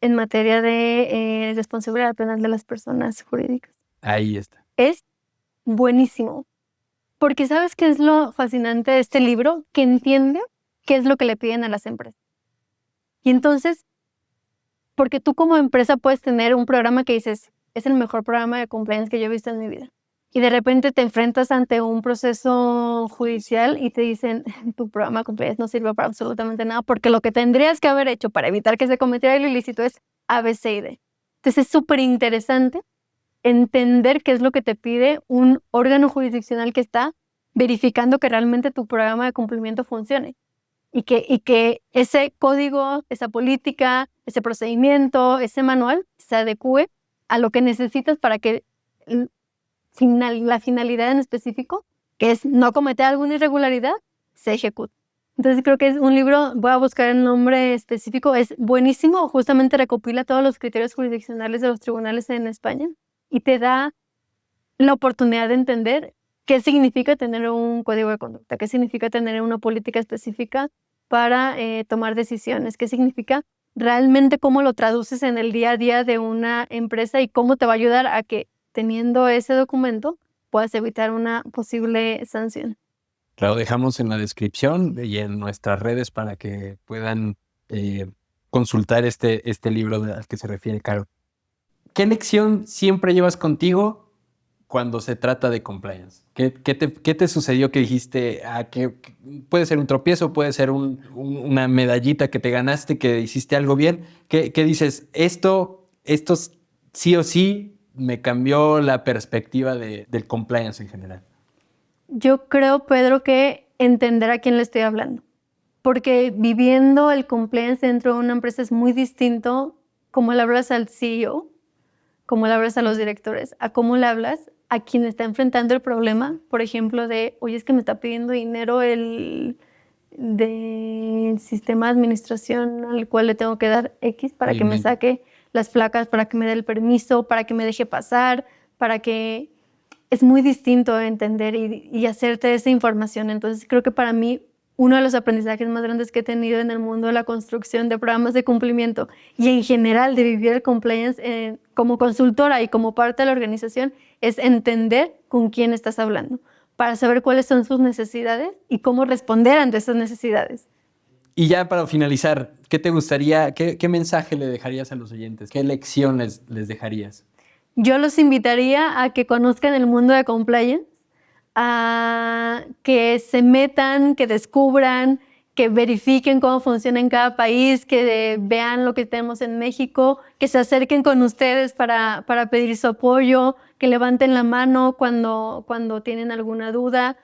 en materia de responsabilidad penal de las personas jurídicas. Ahí está. Es buenísimo. Porque ¿sabes qué es lo fascinante de este libro? Que entiende qué es lo que le piden a las empresas. Y entonces, porque tú como empresa puedes tener un programa que dices, es el mejor programa de compliance que yo he visto en mi vida. Y de repente te enfrentas ante un proceso judicial y te dicen, tu programa de compliance no sirve para absolutamente nada, porque lo que tendrías que haber hecho para evitar que se cometiera el ilícito es A, B, C y D. Entonces es súper interesante entender qué es lo que te pide un órgano jurisdiccional que está verificando que realmente tu programa de cumplimiento funcione y que ese código, esa política, ese procedimiento, ese manual se adecue a lo que necesitas para que la finalidad en específico, que es no cometer alguna irregularidad, se ejecute. Entonces creo que es un libro, voy a buscar el nombre específico, es buenísimo, justamente recopila todos los criterios jurisdiccionales de los tribunales en España y te da la oportunidad de entender qué significa tener un código de conducta, qué significa tener una política específica para tomar decisiones, qué significa realmente cómo lo traduces en el día a día de una empresa y cómo te va a ayudar a que teniendo ese documento puedas evitar una posible sanción. Lo dejamos en la descripción y en nuestras redes para que puedan consultar este libro al que se refiere Caro. ¿Qué lección siempre llevas contigo cuando se trata de compliance? ¿Qué te sucedió que dijiste que puede ser un tropiezo, puede ser una medallita que te ganaste, que hiciste algo bien? ¿Qué dices? Esto sí o sí me cambió la perspectiva del compliance en general. Yo creo, Pedro, que entender a quién le estoy hablando. Porque viviendo el compliance dentro de una empresa es muy distinto cómo le hablas al CEO, cómo le hablas a los directores, a cómo le hablas a quien está enfrentando el problema. Por ejemplo, oye, es que me está pidiendo dinero del sistema de administración al cual le tengo que dar X para que me saque las placas, para que me dé el permiso, para que me deje pasar, para que... Es muy distinto entender y hacerte esa información. Entonces, creo que para mí, uno de los aprendizajes más grandes que he tenido en el mundo de la construcción de programas de cumplimiento y en general de vivir el compliance como consultora y como parte de la organización es entender con quién estás hablando para saber cuáles son sus necesidades y cómo responder ante esas necesidades. Y ya para finalizar, ¿qué te gustaría, qué mensaje le dejarías a los oyentes? ¿Qué lección les dejarías? Yo los invitaría a que conozcan el mundo de compliance, a que se metan, que descubran, que verifiquen cómo funciona en cada país, que vean lo que tenemos en México, que se acerquen con ustedes para pedir su apoyo, que levanten la mano cuando tienen alguna duda.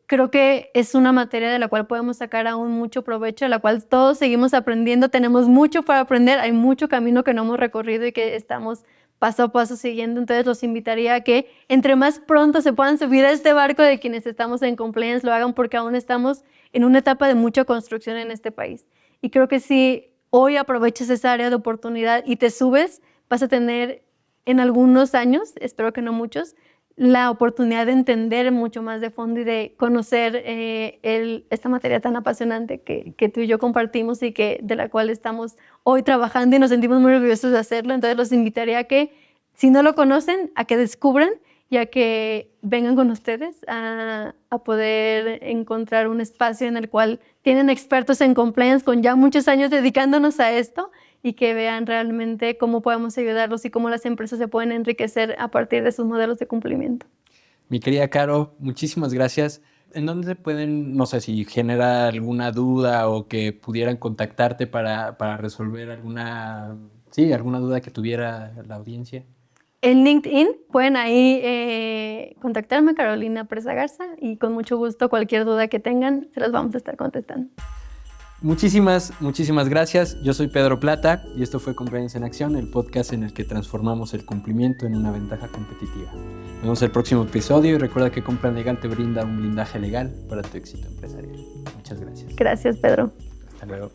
Creo que es una materia de la cual podemos sacar aún mucho provecho, de la cual todos seguimos aprendiendo, tenemos mucho para aprender, hay mucho camino que no hemos recorrido y que estamos paso a paso siguiendo. Entonces los invitaría a que entre más pronto se puedan subir a este barco de quienes estamos en compliance, lo hagan porque aún estamos en una etapa de mucha construcción en este país. Y creo que si hoy aprovechas esa área de oportunidad y te subes, vas a tener en algunos años, espero que no muchos, la oportunidad de entender mucho más de fondo y de conocer esta materia tan apasionante que tú y yo compartimos y de la cual estamos hoy trabajando y nos sentimos muy orgullosos de hacerlo. Entonces los invitaría a que, si no lo conocen, a que descubran y a que vengan con ustedes a poder encontrar un espacio en el cual tienen expertos en compliance con ya muchos años dedicándonos a esto y que vean realmente cómo podemos ayudarlos y cómo las empresas se pueden enriquecer a partir de sus modelos de cumplimiento. Mi querida Caro, muchísimas gracias. ¿En dónde pueden, no sé, si genera alguna duda o que pudieran contactarte para resolver alguna duda que tuviera la audiencia? En LinkedIn pueden ahí contactarme, Carolina Presa Garza, y con mucho gusto cualquier duda que tengan se las vamos a estar contestando. Muchísimas gracias. Yo soy Pedro Plata y esto fue Compliance en Acción, el podcast en el que transformamos el cumplimiento en una ventaja competitiva. Nos vemos en el próximo episodio y recuerda que Complan Legal te brinda un blindaje legal para tu éxito empresarial. Muchas gracias. Gracias, Pedro. Hasta luego.